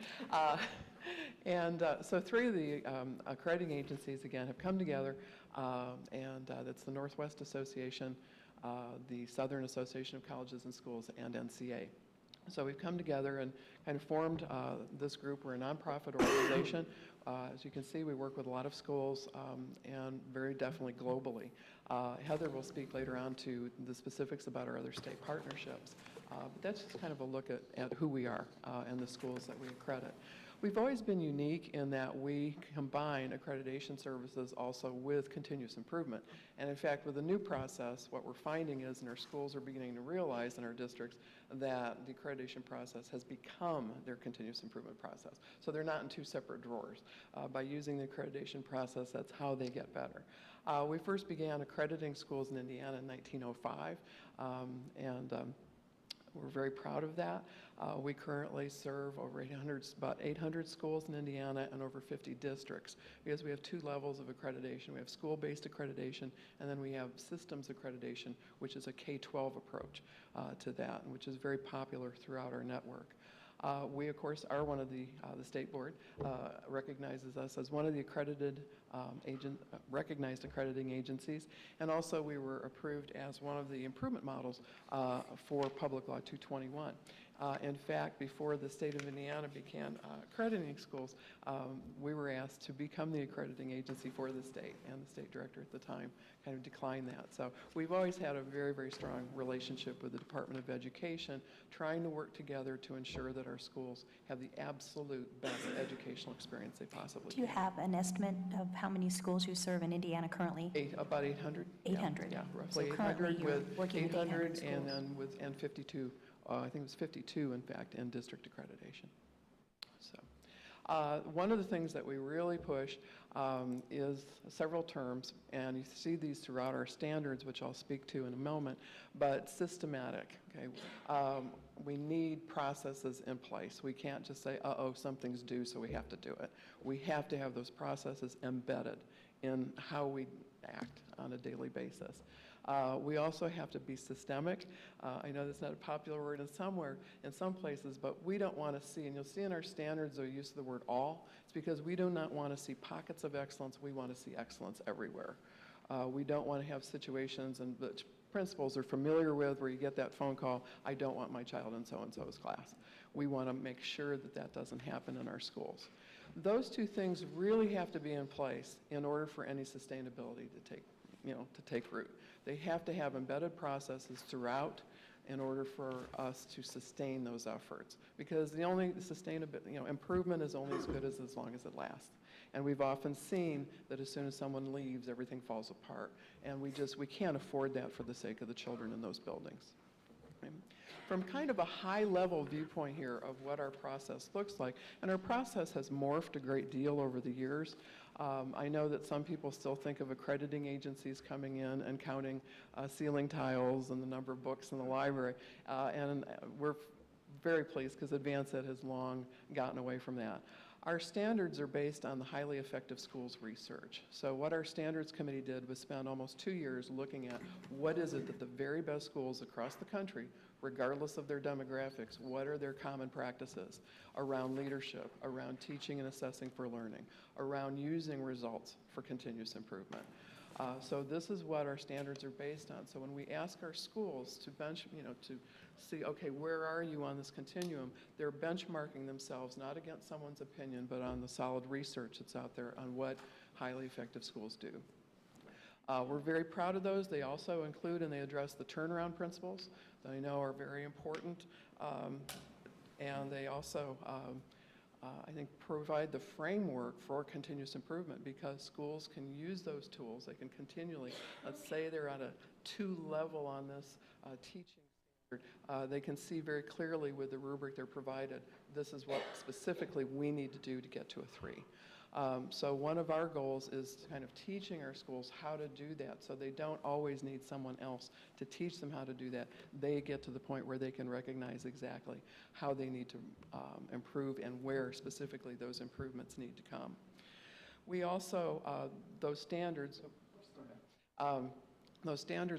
So 3 of the accrediting agencies, again, have come together, and that's the Northwest Association, the Southern Association of Colleges and Schools, and NCA. So we've come together and kind of formed this group. We're a nonprofit organization. As you can see, we work with a lot of schools and very definitely globally. Heather will speak later on to the specifics about our other state partnerships. But that's just kind of a look at who we are and the schools that we accredit. We've always been unique in that we combine accreditation services also with continuous improvement. And in fact, with the new process, what we're finding is, and our schools are beginning to realize in our districts, that the accreditation process has become their continuous improvement process. So they're not in 2 separate drawers. By using the accreditation process, that's how they get better. We first began accrediting schools in Indiana in 1905, We're very proud of that. We currently serve about 800 schools in Indiana and over 50 districts, because we have 2 levels of accreditation. We have school-based accreditation, and then we have systems accreditation, which is a K-12 approach to that, which is very popular throughout our network. We, of course, are one of the state board recognizes us as one of the recognized accrediting agencies, and also we were approved as one of the improvement models for Public Law 221. In fact, before the state of Indiana began accrediting schools, we were asked to become the accrediting agency for the state, and the state director at the time kind of declined that. So we've always had a very, very strong relationship with the Department of Education, trying to work together to ensure that our schools have the absolute best educational experience they possibly can. Do you have an estimate of how many schools you serve in Indiana currently? About 800. 800. Yeah, roughly So currently 800 you're with working with 800 and schools. then and 52, I think it was 52, in fact, in district accreditation. So one of the things that we really push is several terms, and you see these throughout our standards, which I'll speak to in a moment, but systematic, okay? We need processes in place. We can't just say, uh-oh, something's due, so we have to do it. We have to have those processes embedded in how we act on a daily basis. We also have to be systemic. I know that's not a popular word in some places, but we don't want to see, and you'll see in our standards the use of the word all. It's because we do not want to see pockets of excellence. We want to see excellence everywhere. We don't want to have situations and which principals are familiar with where you get that phone call, I don't want my child in so-and-so's class. We want to make sure that that doesn't happen in our schools. Those 2 things really have to be in place in order for any sustainability to take root. They have to have embedded processes throughout in order for us to sustain those efforts, because the only sustainability, improvement is only as good as long as it lasts. And we've often seen that as soon as someone leaves, everything falls apart, and we can't afford that for the sake of the children in those buildings. Okay. From kind of a high-level viewpoint here of what our process looks like, and our process has morphed a great deal over the years. I know that some people still think of accrediting agencies coming in and counting ceiling tiles and the number of books in the library, and we're very pleased because Advanced Ed has long gotten away from that. Our standards are based on the highly effective schools research. So what our standards committee did was spend almost 2 years looking at what is it that the very best schools across the country, regardless of their demographics, what are their common practices around leadership, around teaching and assessing for learning, around using results for continuous improvement. So this is what our standards are based on. So when we ask our schools to to see, okay, where are you on this continuum, they're benchmarking themselves not against someone's opinion, but on the solid research that's out there on what highly effective schools do. We're very proud of those. They also include and they address the turnaround principles that I know are very important, and they also I think provide the framework for continuous improvement, because schools can use those tools. They can continually, let's say they're at a 2 level on this teaching standard, they can see very clearly with the rubric they're provided, this is what specifically we need to do to get to a 3. So one of our goals is kind of teaching our schools how to do that, so they don't always need someone else to teach them how to do that. They get to the point where they can recognize exactly how they need to improve and where specifically those improvements need to come. We also, those standards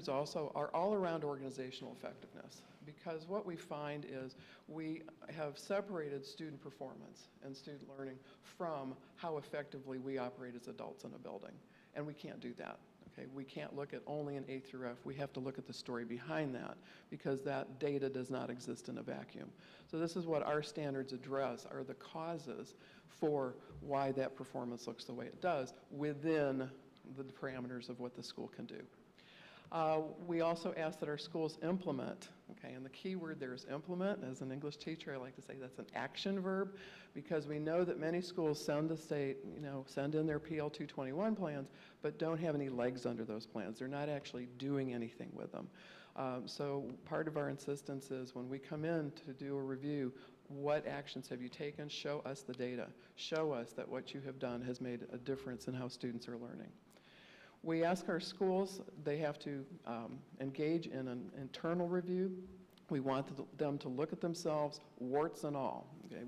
also are all around organizational effectiveness, because what we find is we have separated student performance and student learning from how effectively we operate as adults in a building, and we can't do that. Okay, we can't look at only an A through F. We have to look at the story behind that, because that data does not exist in a vacuum. So this is what our standards address, are the causes for why that performance looks the way it does within the parameters of what the school can do. We also ask that our schools implement, okay, and the key word there is implement. As an English teacher, I like to say that's an action verb, because we know that many schools send the state, send in their PL 221 plans, but don't have any legs under those plans. They're not actually doing anything with them. So part of our insistence is when we come in to do a review, what actions have you taken? Show us the data. Show us that what you have done has made a difference in how students are learning. We ask our schools, they have to engage in an internal review We want them to look at themselves, warts and all. Okay?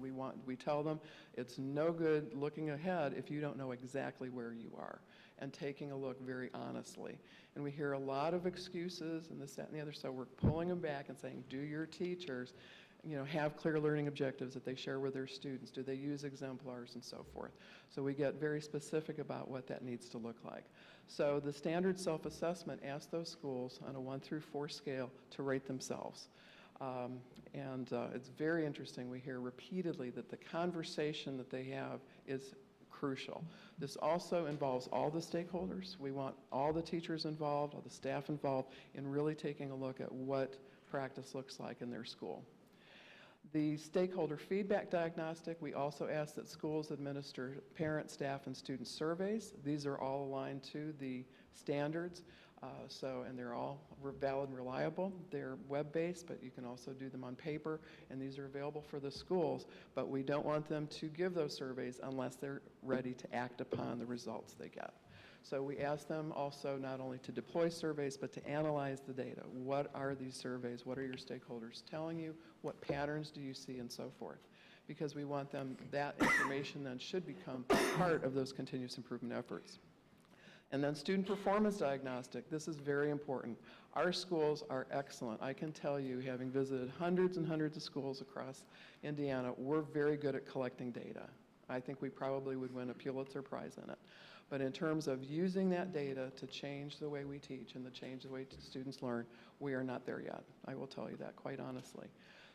We tell them it's no good looking ahead if you don't know exactly where you are, and taking a look very honestly. And we hear a lot of excuses and this, that, and the other, so we're pulling them back and saying, do your teachers, have clear learning objectives that they share with their students? Do they use exemplars and so forth? So we get very specific about what that needs to look like. So the standard self-assessment asks those schools on a 1 through 4 scale to rate themselves. It's very interesting. We hear repeatedly that the conversation that they have is crucial. This also involves all the stakeholders. We want all the teachers involved, all the staff involved in really taking a look at what practice looks like in their school. The stakeholder feedback diagnostic, we also ask that schools administer parent, staff, and student surveys. These are all aligned to the standards, and they're all valid and reliable. They're web-based, but you can also do them on paper, and these are available for the schools, but we don't want them to give those surveys unless they're ready to act upon the results they get. So we ask them also not only to deploy surveys, but to analyze the data. What are these surveys? What are your stakeholders telling you? What patterns do you see, and so forth? Because we want them, that information then should become part of those continuous improvement efforts. And then student performance diagnostic. This is very important. Our schools are excellent. I can tell you, having visited hundreds and hundreds of schools across Indiana, we're very good at collecting data. I think we probably would win a Pulitzer Prize in it. But in terms of using that data to change the way we teach and to change the way students learn, we are not there yet. I will tell you that quite honestly.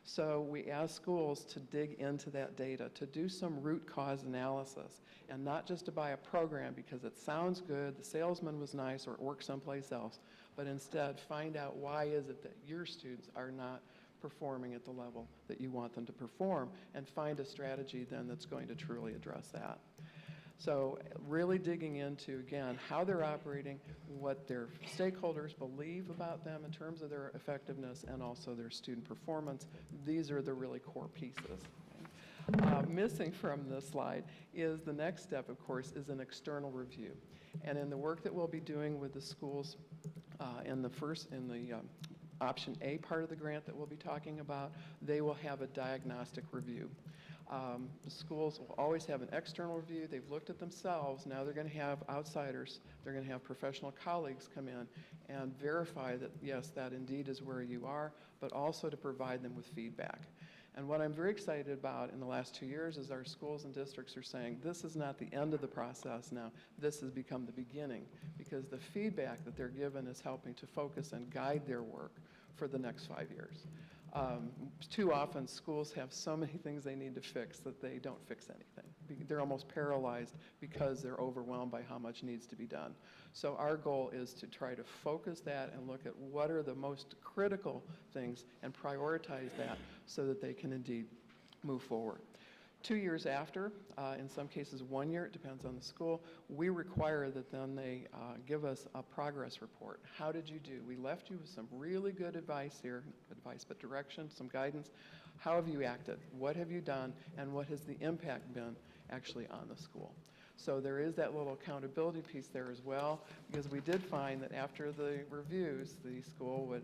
So we ask schools to dig into that data, to do some root cause analysis, and not just to buy a program because it sounds good, the salesman was nice, or it works someplace else, but instead find out why is it that your students are not performing at the level that you want them to perform, and find a strategy then that's going to truly address that. So really digging into, again, how they're operating, what their stakeholders believe about them in terms of their effectiveness, and also their student performance. These are the really core pieces. Missing from this slide is the next step, of course, is an external review. And in the work that we'll be doing with the schools in the option A part of the grant that we'll be talking about, they will have a diagnostic review. The schools will always have an external review. They've looked at themselves. Now they're going to have outsiders. They're going to have professional colleagues come in and verify that, yes, that indeed is where you are, but also to provide them with feedback. And what I'm very excited about in the last 2 years is our schools and districts are saying, this is not the end of the process now. This has become the beginning, because the feedback that they're given is helping to focus and guide their work for the next 5 years. Too often, schools have so many things they need to fix that they don't fix anything. They're almost paralyzed because they're overwhelmed by how much needs to be done. So our goal is to try to focus that and look at what are the most critical things and prioritize that so that they can indeed move forward. 2 years after, in some cases 1 year, it depends on the school, we require that then they give us a progress report. How did you do? We left you with some really good advice here, but direction, some guidance. How have you acted? What have you done? And what has the impact been actually on the school? So there is that little accountability piece there as well, because we did find that after the reviews, the school would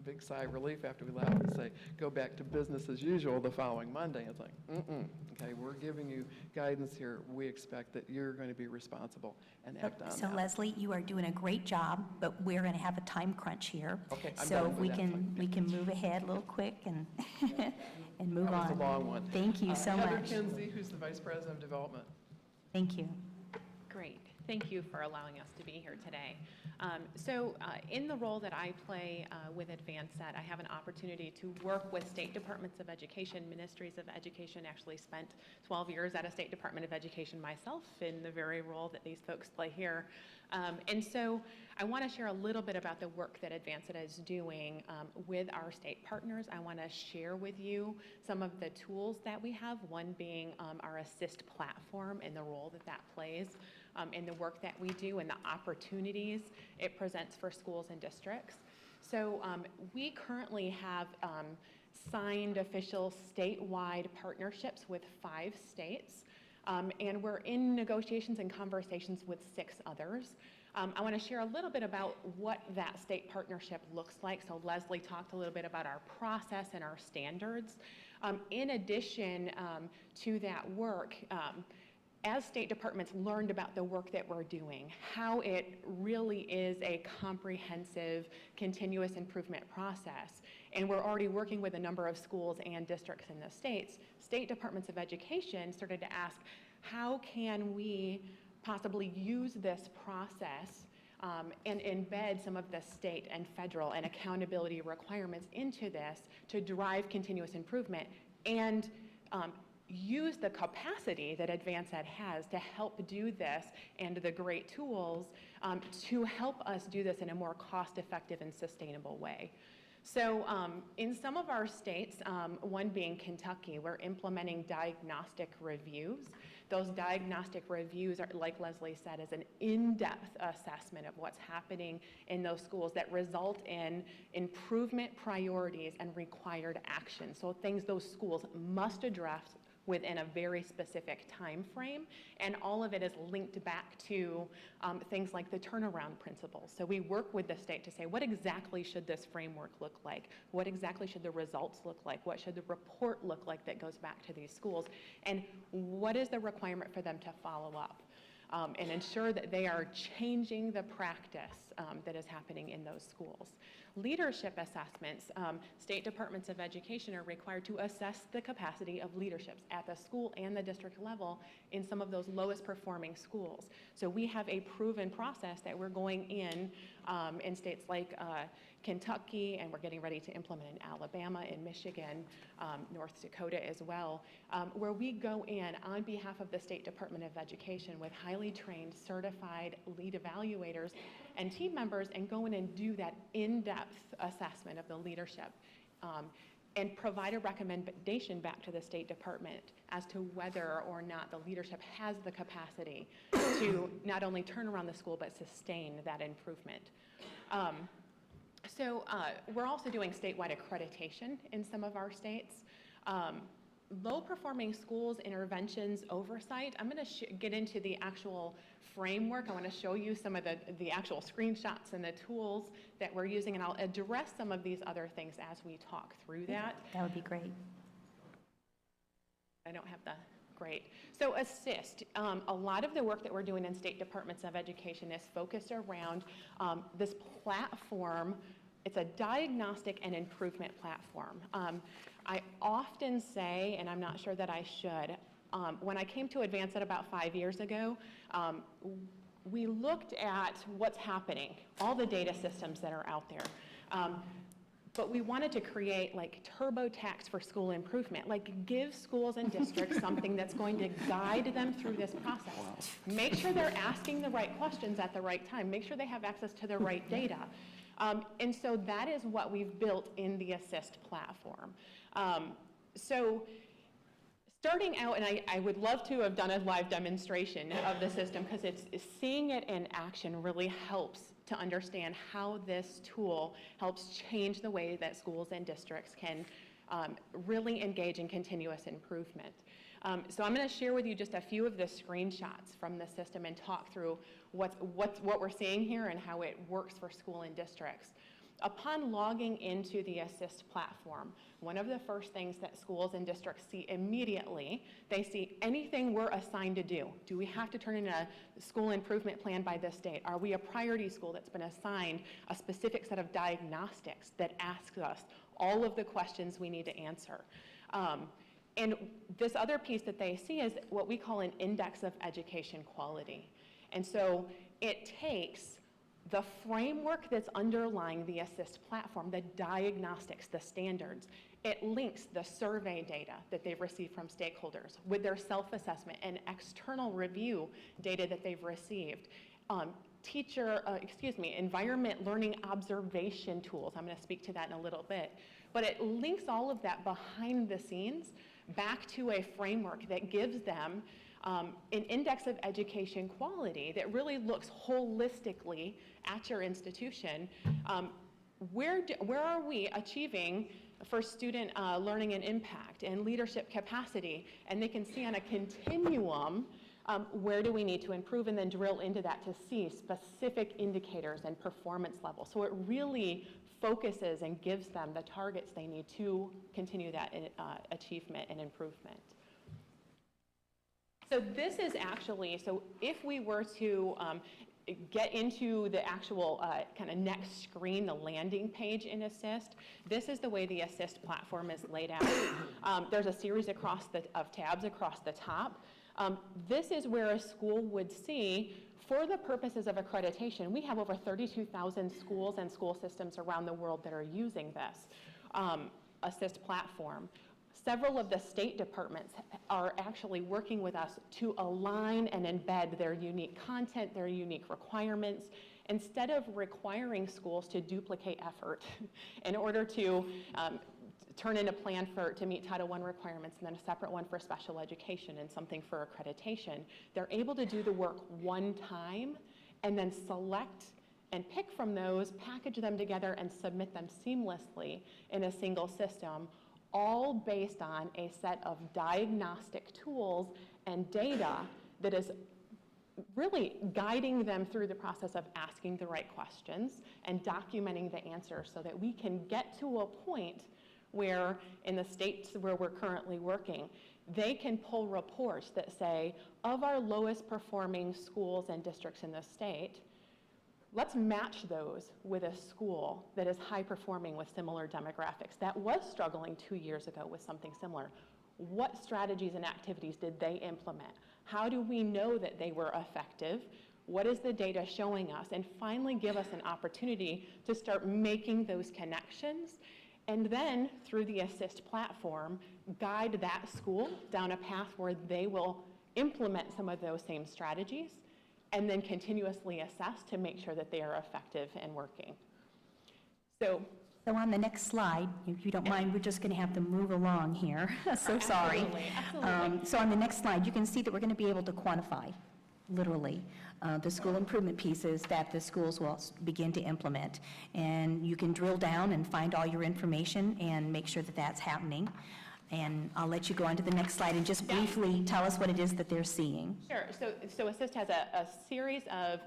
big sigh of relief after we left and say, go back to business as usual the following Monday. It's like, okay, we're giving you guidance here. We expect that you're going to be responsible and act on So that. Leslie, you are doing a great job, but we're going to have a time crunch here. Okay, I'm So done with we that. we can move ahead a little quick and, and move That was on. a long one. Thank you so Heather much. Kinsey, who's the Vice President of Development. Thank you. Great. Thank you for allowing us to be here today. In the role that I play with AdvanceSet, I have an opportunity to work with state departments of education, ministries of education. Actually spent 12 years at a state department of education myself in the very role that these folks play here. I want to share a little bit about the work that AdvanceSet is doing with our state partners. I want to share with you some of the tools that we have, one being our Assist platform and the role that that plays in the work that we do and the opportunities it presents for schools and districts. So we currently have signed official statewide partnerships with 5 states, and we're in negotiations and conversations with 6 others. I want to share a little bit about what that state partnership looks like. So Leslie talked a little bit about our process and our standards. In addition to that work, as state departments learned about the work that we're doing, how it really is a comprehensive, continuous improvement process, and we're already working with a number of schools and districts in the states, state departments of education started to ask, how can we possibly use this process and embed some of the state and federal and accountability requirements into this to drive continuous improvement and use the capacity that Advance Ed has to help do this and the great tools to help us do this in a more cost-effective and sustainable way. So in some of our states, one being Kentucky, we're implementing diagnostic reviews. Those diagnostic reviews are, like Leslie said, is an in-depth assessment of what's happening in those schools that result in improvement priorities and required action. So things those schools must address within a very specific time frame, and all of it is linked back to things like the turnaround principles. So we work with the state to say, what exactly should this framework look like? What exactly should the results look like? What should the report look like that goes back to these schools? And what is the requirement for them to follow up and ensure that they are changing the practice that is happening in those schools? Leadership assessments, state departments of education are required to assess the capacity of leaderships at the school and the district level in some of those lowest performing schools. So we have a proven process that we're going in states like Kentucky, and we're getting ready to implement in Alabama, in Michigan, North Dakota as well, where we go in on behalf of the State Department of Education with highly trained, certified lead evaluators and team members and go in and do that in-depth assessment of the leadership and provide a recommendation back to the State Department as to whether or not the leadership has the capacity to not only turn around the school but sustain that improvement. So we're also doing statewide accreditation in some of our states. Low-performing schools interventions oversight. I'm going to get into the actual framework. I want to show you some of the actual screenshots and the tools that we're using, and I'll address some of these other things as we talk through that. That would be great. I don't have the great. So assist. A lot of the work that we're doing in state departments of education is focused around this platform. It's a diagnostic and improvement platform. I often say, and I'm not sure that I should, when I came to Advance Ed about 5 years ago, we looked at what's happening, all the data systems that are out there. But we wanted to create like TurboTax for school improvement, like give schools and districts something that's going to guide them through this process. Make sure they're asking the right questions at the right time. Make sure they have access to the right data. And so that is what we've built in the Assist platform. So starting out, and I would love to have done a live demonstration of the system because seeing it in action really helps to understand how this tool helps change the way that schools and districts can really engage in continuous improvement. So I'm going to share with you just a few of the screenshots from the system and talk through what we're seeing here and how it works for school and districts. Upon logging into the Assist platform, one of the first things that schools and districts see immediately, they see anything we're assigned to do. Do we have to turn in a school improvement plan by this date? Are we a priority school that's been assigned a specific set of diagnostics that asks us all of the questions we need to answer? And this other piece that they see is what we call an index of education quality. And so it takes the framework that's underlying the Assist platform, the diagnostics, the standards, it links the survey data that they've received from stakeholders with their self-assessment and external review data that they've received. Environment learning observation tools. I'm going to speak to that in a little bit. But it links all of that behind the scenes back to a framework that gives them an index of education quality that really looks holistically at your institution. Where are we achieving for student learning and impact and leadership capacity? And they can see on a continuum Where do we need to improve, and then drill into that to see specific indicators and performance levels. So it really focuses and gives them the targets they need to continue that achievement and improvement. So this is actually, so if we were to get into the actual kind of next screen, the landing page in Assist, this is the way the Assist platform is laid out. There's a series of tabs across the top. This is where a school would see, for the purposes of accreditation, we have over 32,000 schools and school systems around the world that are using this Assist platform. Several of the state departments are actually working with us to align and embed their unique content, their unique requirements, instead of requiring schools to duplicate effort in order to turn in a plan to meet Title I requirements and then a separate one for special education and something for accreditation. They're able to do the work one time and then select and pick from those, package them together, and submit them seamlessly in a single system, all based on a set of diagnostic tools and data that is really guiding them through the process of asking the right questions and documenting the answers so that we can get to a point where, in the states where we're currently working, they can pull reports that say, of our lowest performing schools and districts in the state, let's match those with a school that is high performing with similar demographics, that was struggling 2 years ago with something similar. What strategies and activities did they implement? How do we know that they were effective? What is the data showing us? And finally give us an opportunity to start making those connections, and then through the Assist platform, guide that school down a path where they will implement some of those same strategies and then continuously assess to make sure that they are effective and working. So on the next slide, if you don't mind, we're just going to have to move along here. So sorry. Absolutely. So on the next slide, you can see that we're going to be able to quantify, literally, the school improvement pieces that the schools will begin to implement. And you can drill down and find all your information and make sure that that's happening. And I'll let you go on to the next slide and just briefly tell us what it is that they're seeing. Sure. So Assist has a series of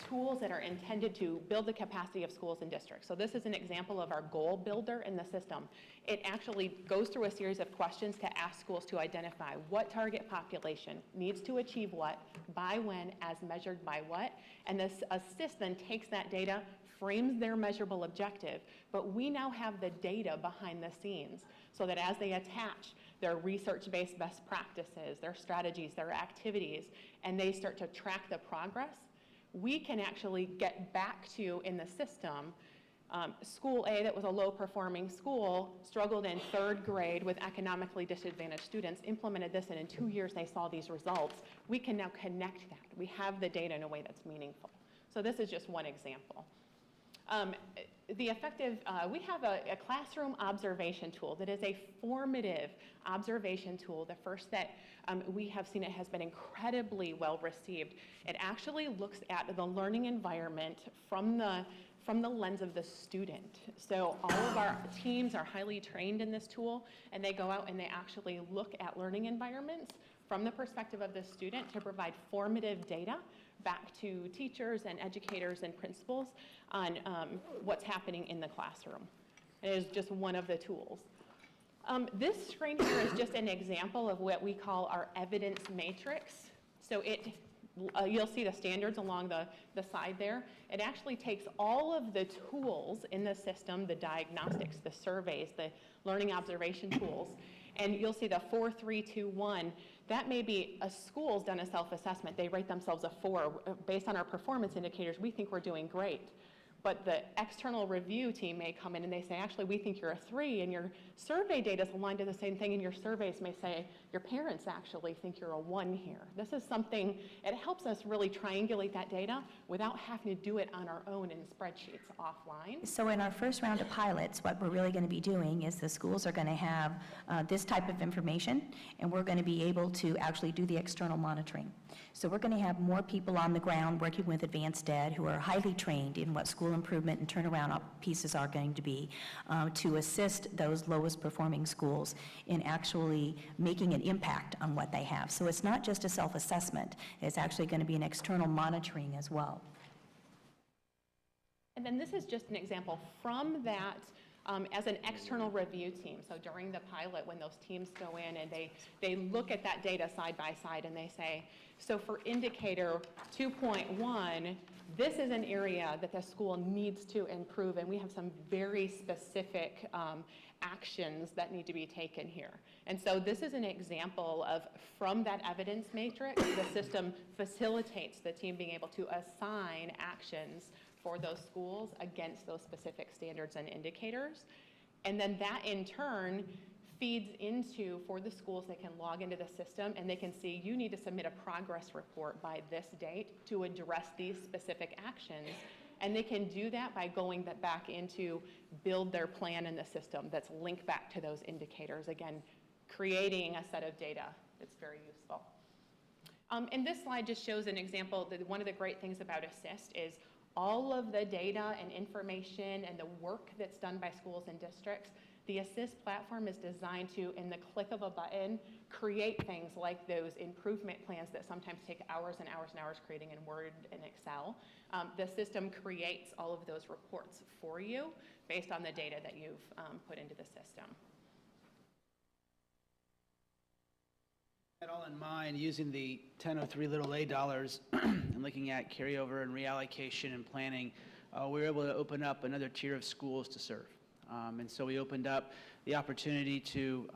tools that are intended to build the capacity of schools and districts. So this is an example of our goal builder in the system. It actually goes through a series of questions to ask schools to identify what target population needs to achieve what, by when, as measured by what, and this Assist then takes that data, frames their measurable objective, but we now have the data behind the scenes so that as they attach their research-based best practices, their strategies, their activities, and they start to track the progress, we can actually get back to, in the system, school A that was a low-performing school, struggled in 3rd grade with economically disadvantaged students, implemented this, and in 2 years they saw these results. We can now connect that. We have the data in a way that's meaningful. So this is just one example. We have a classroom observation tool that is a formative observation tool. The first that we have seen, it has been incredibly well received. It actually looks at the learning environment from the lens of the student. So all of our teams are highly trained in this tool, and they go out and they actually look at learning environments from the perspective of the student to provide formative data back to teachers and educators and principals on what's happening in the classroom. It is just one of the tools. This screen here is just an example of what we call our evidence matrix. So you'll see the standards along the side there. It actually takes all of the tools in the system, the diagnostics, the surveys, the learning observation tools, and you'll see the 4, 3, 2, 1. That may be a school's done a self-assessment. They rate themselves a 4. Based on our performance indicators, we think we're doing great. But the external review team may come in and they say, actually, we think you're a 3, and your survey data is aligned to the same thing, and your surveys may say, your parents actually think you're a 1 here. This is something, it helps us really triangulate that data without having to do it on our own in spreadsheets offline. So in our first round of pilots, what we're really going to be doing is the schools are going to have this type of information, and we're going to be able to actually do the external monitoring. So we're going to have more people on the ground working with advanced ed who are highly trained in what school improvement and turnaround pieces are going to be to assist those lowest performing schools in actually making an an impact on what they have. So it's not just a self-assessment, it's actually going to be an external monitoring as well. And then this is just an example from that as an external review team. So during the pilot, when those teams go in and they look at that data side by side and they say, so for indicator 2.1, this is an area that the school needs to improve, and we have some very specific actions that need to be taken here. And so this is an example of, from that evidence matrix, the system facilitates the team being able to assign actions for those schools against those specific standards and indicators. And then that in turn feeds into, for the schools, they can log into the system and they can see, you need to submit a progress report by this date to address these specific actions. And they can do that by going back into build their plan in the system that's linked back to those indicators. Again, creating a set of data that's very useful. And this slide just shows an example that one of the great things about Assist is all of the data and information and the work that's done by schools and districts. The Assist platform is designed to, in the click of a button, create things like those improvement plans that sometimes take hours and hours and hours creating in Word and Excel. The system creates all of those reports for you based on the data that you've put into the system. That all in mind, using the 1003 little a dollars and looking at carryover and reallocation and planning, we were able to open up another tier of schools to serve. And so we opened up the opportunity to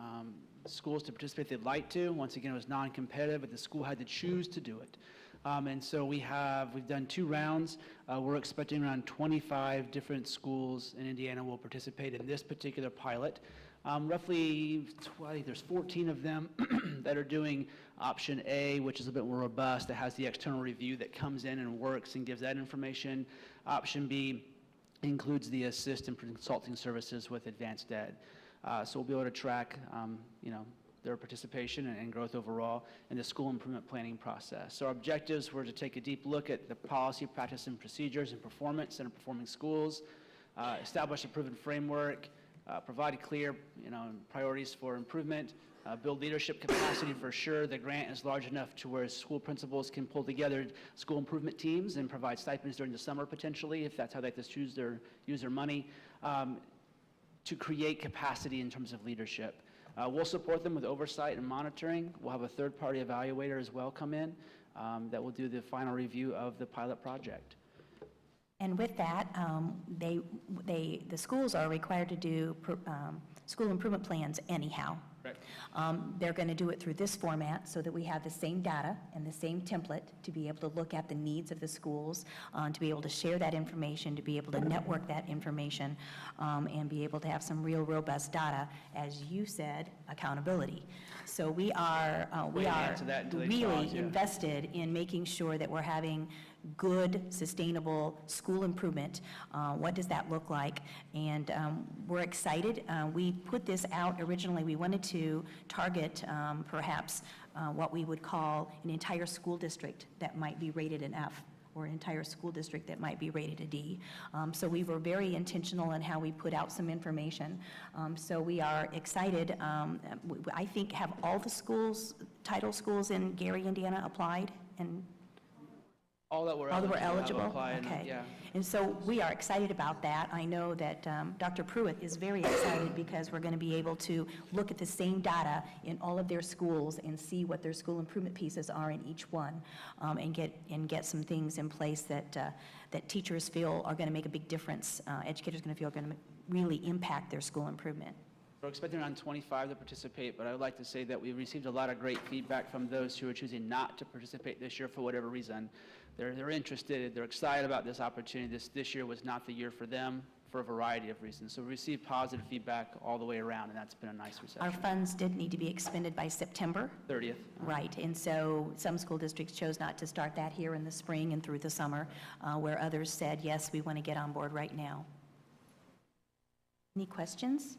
schools to participate if they'd like to. Once again, it was non-competitive, but the school had to choose to do it. And so we've done 2 rounds. We're expecting around 25 different schools in Indiana will participate in this particular pilot. Roughly, I think there's 14 of them that are doing option A, which is a bit more robust, that has the external review that comes in and works and gives that information. Option B includes the assist and consulting services with advanced ed. So we'll be able to track, their participation and growth overall in the school improvement planning process. So our objectives were to take a deep look at the policy, practice, and procedures and performance in performing schools, establish a proven framework, provide clear, priorities for improvement, build leadership capacity for sure. The grant is large enough to where school principals can pull together school improvement teams and provide stipends during the summer potentially, if that's how they like to use their money, to create capacity in terms of leadership. We'll support them with oversight and monitoring. We'll have a third-party evaluator as well come in that will do the final review of the pilot project. And with that, the schools are required to do school improvement plans anyhow. Right. They're going to do it through this format so that we have the same data and the same template to be able to look at the needs of the schools, to be able to share that information, to be able to network that information, and be able to have some real robust data, as you said, accountability. So we are really invested in making sure that we're having good, sustainable school improvement. What does that look like? And we're excited. We put this out originally. We wanted to target perhaps what we would call an entire school district that might be rated an F, or an entire school district that might be rated a D. So we were very intentional in how we put out some information. So we are excited. I think have all the schools, title schools in Gary, Indiana applied? And all that were eligible. Applied, okay. Yeah. And so we are excited about that. I know that Dr. Pruitt is very excited because we're going to be able to look at the same data in all of their schools and see what their school improvement pieces are in each one, and get some things in place that teachers feel are going to make a big difference. Educators are going to feel are going to really impact their school improvement. We're expecting around 25 to participate, but I would like to say that we received a lot of great feedback from those who are choosing not to participate this year for whatever reason. They're interested, they're excited about this opportunity. This year was not the year for them for a variety of reasons. So we received positive feedback all the way around, and that's been a nice reception. Our funds did need to be expended by September. 30th. Right, and so some school districts chose not to start that here in the spring and through the summer, where others said, yes, we want to get on board right now. Any questions?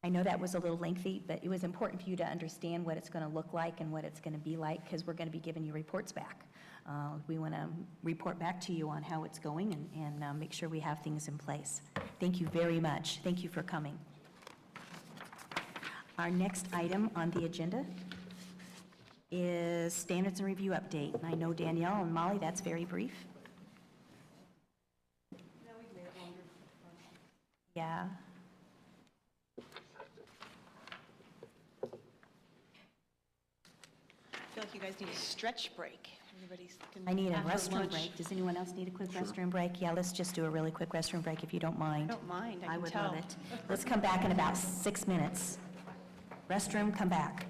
I know that was a little lengthy, but it was important for you to understand what it's going to look like and what it's going to be like, because we're going to be giving you reports back. We want to report back to you on how it's going and make sure we have things in place. Thank you very much. Thank you for coming. Our next item on the agenda is standards and review update. And I know Danielle and Molly, that's very brief. Yeah. I feel like you guys need a stretch break. Everybody's. I need a after restroom lunch. break. Does anyone else need a quick restroom break? Yeah, let's just do a really quick restroom break if you don't mind. I don't mind, I I can would tell. love it. Let's come back in about 6 minutes. Restroom, come back.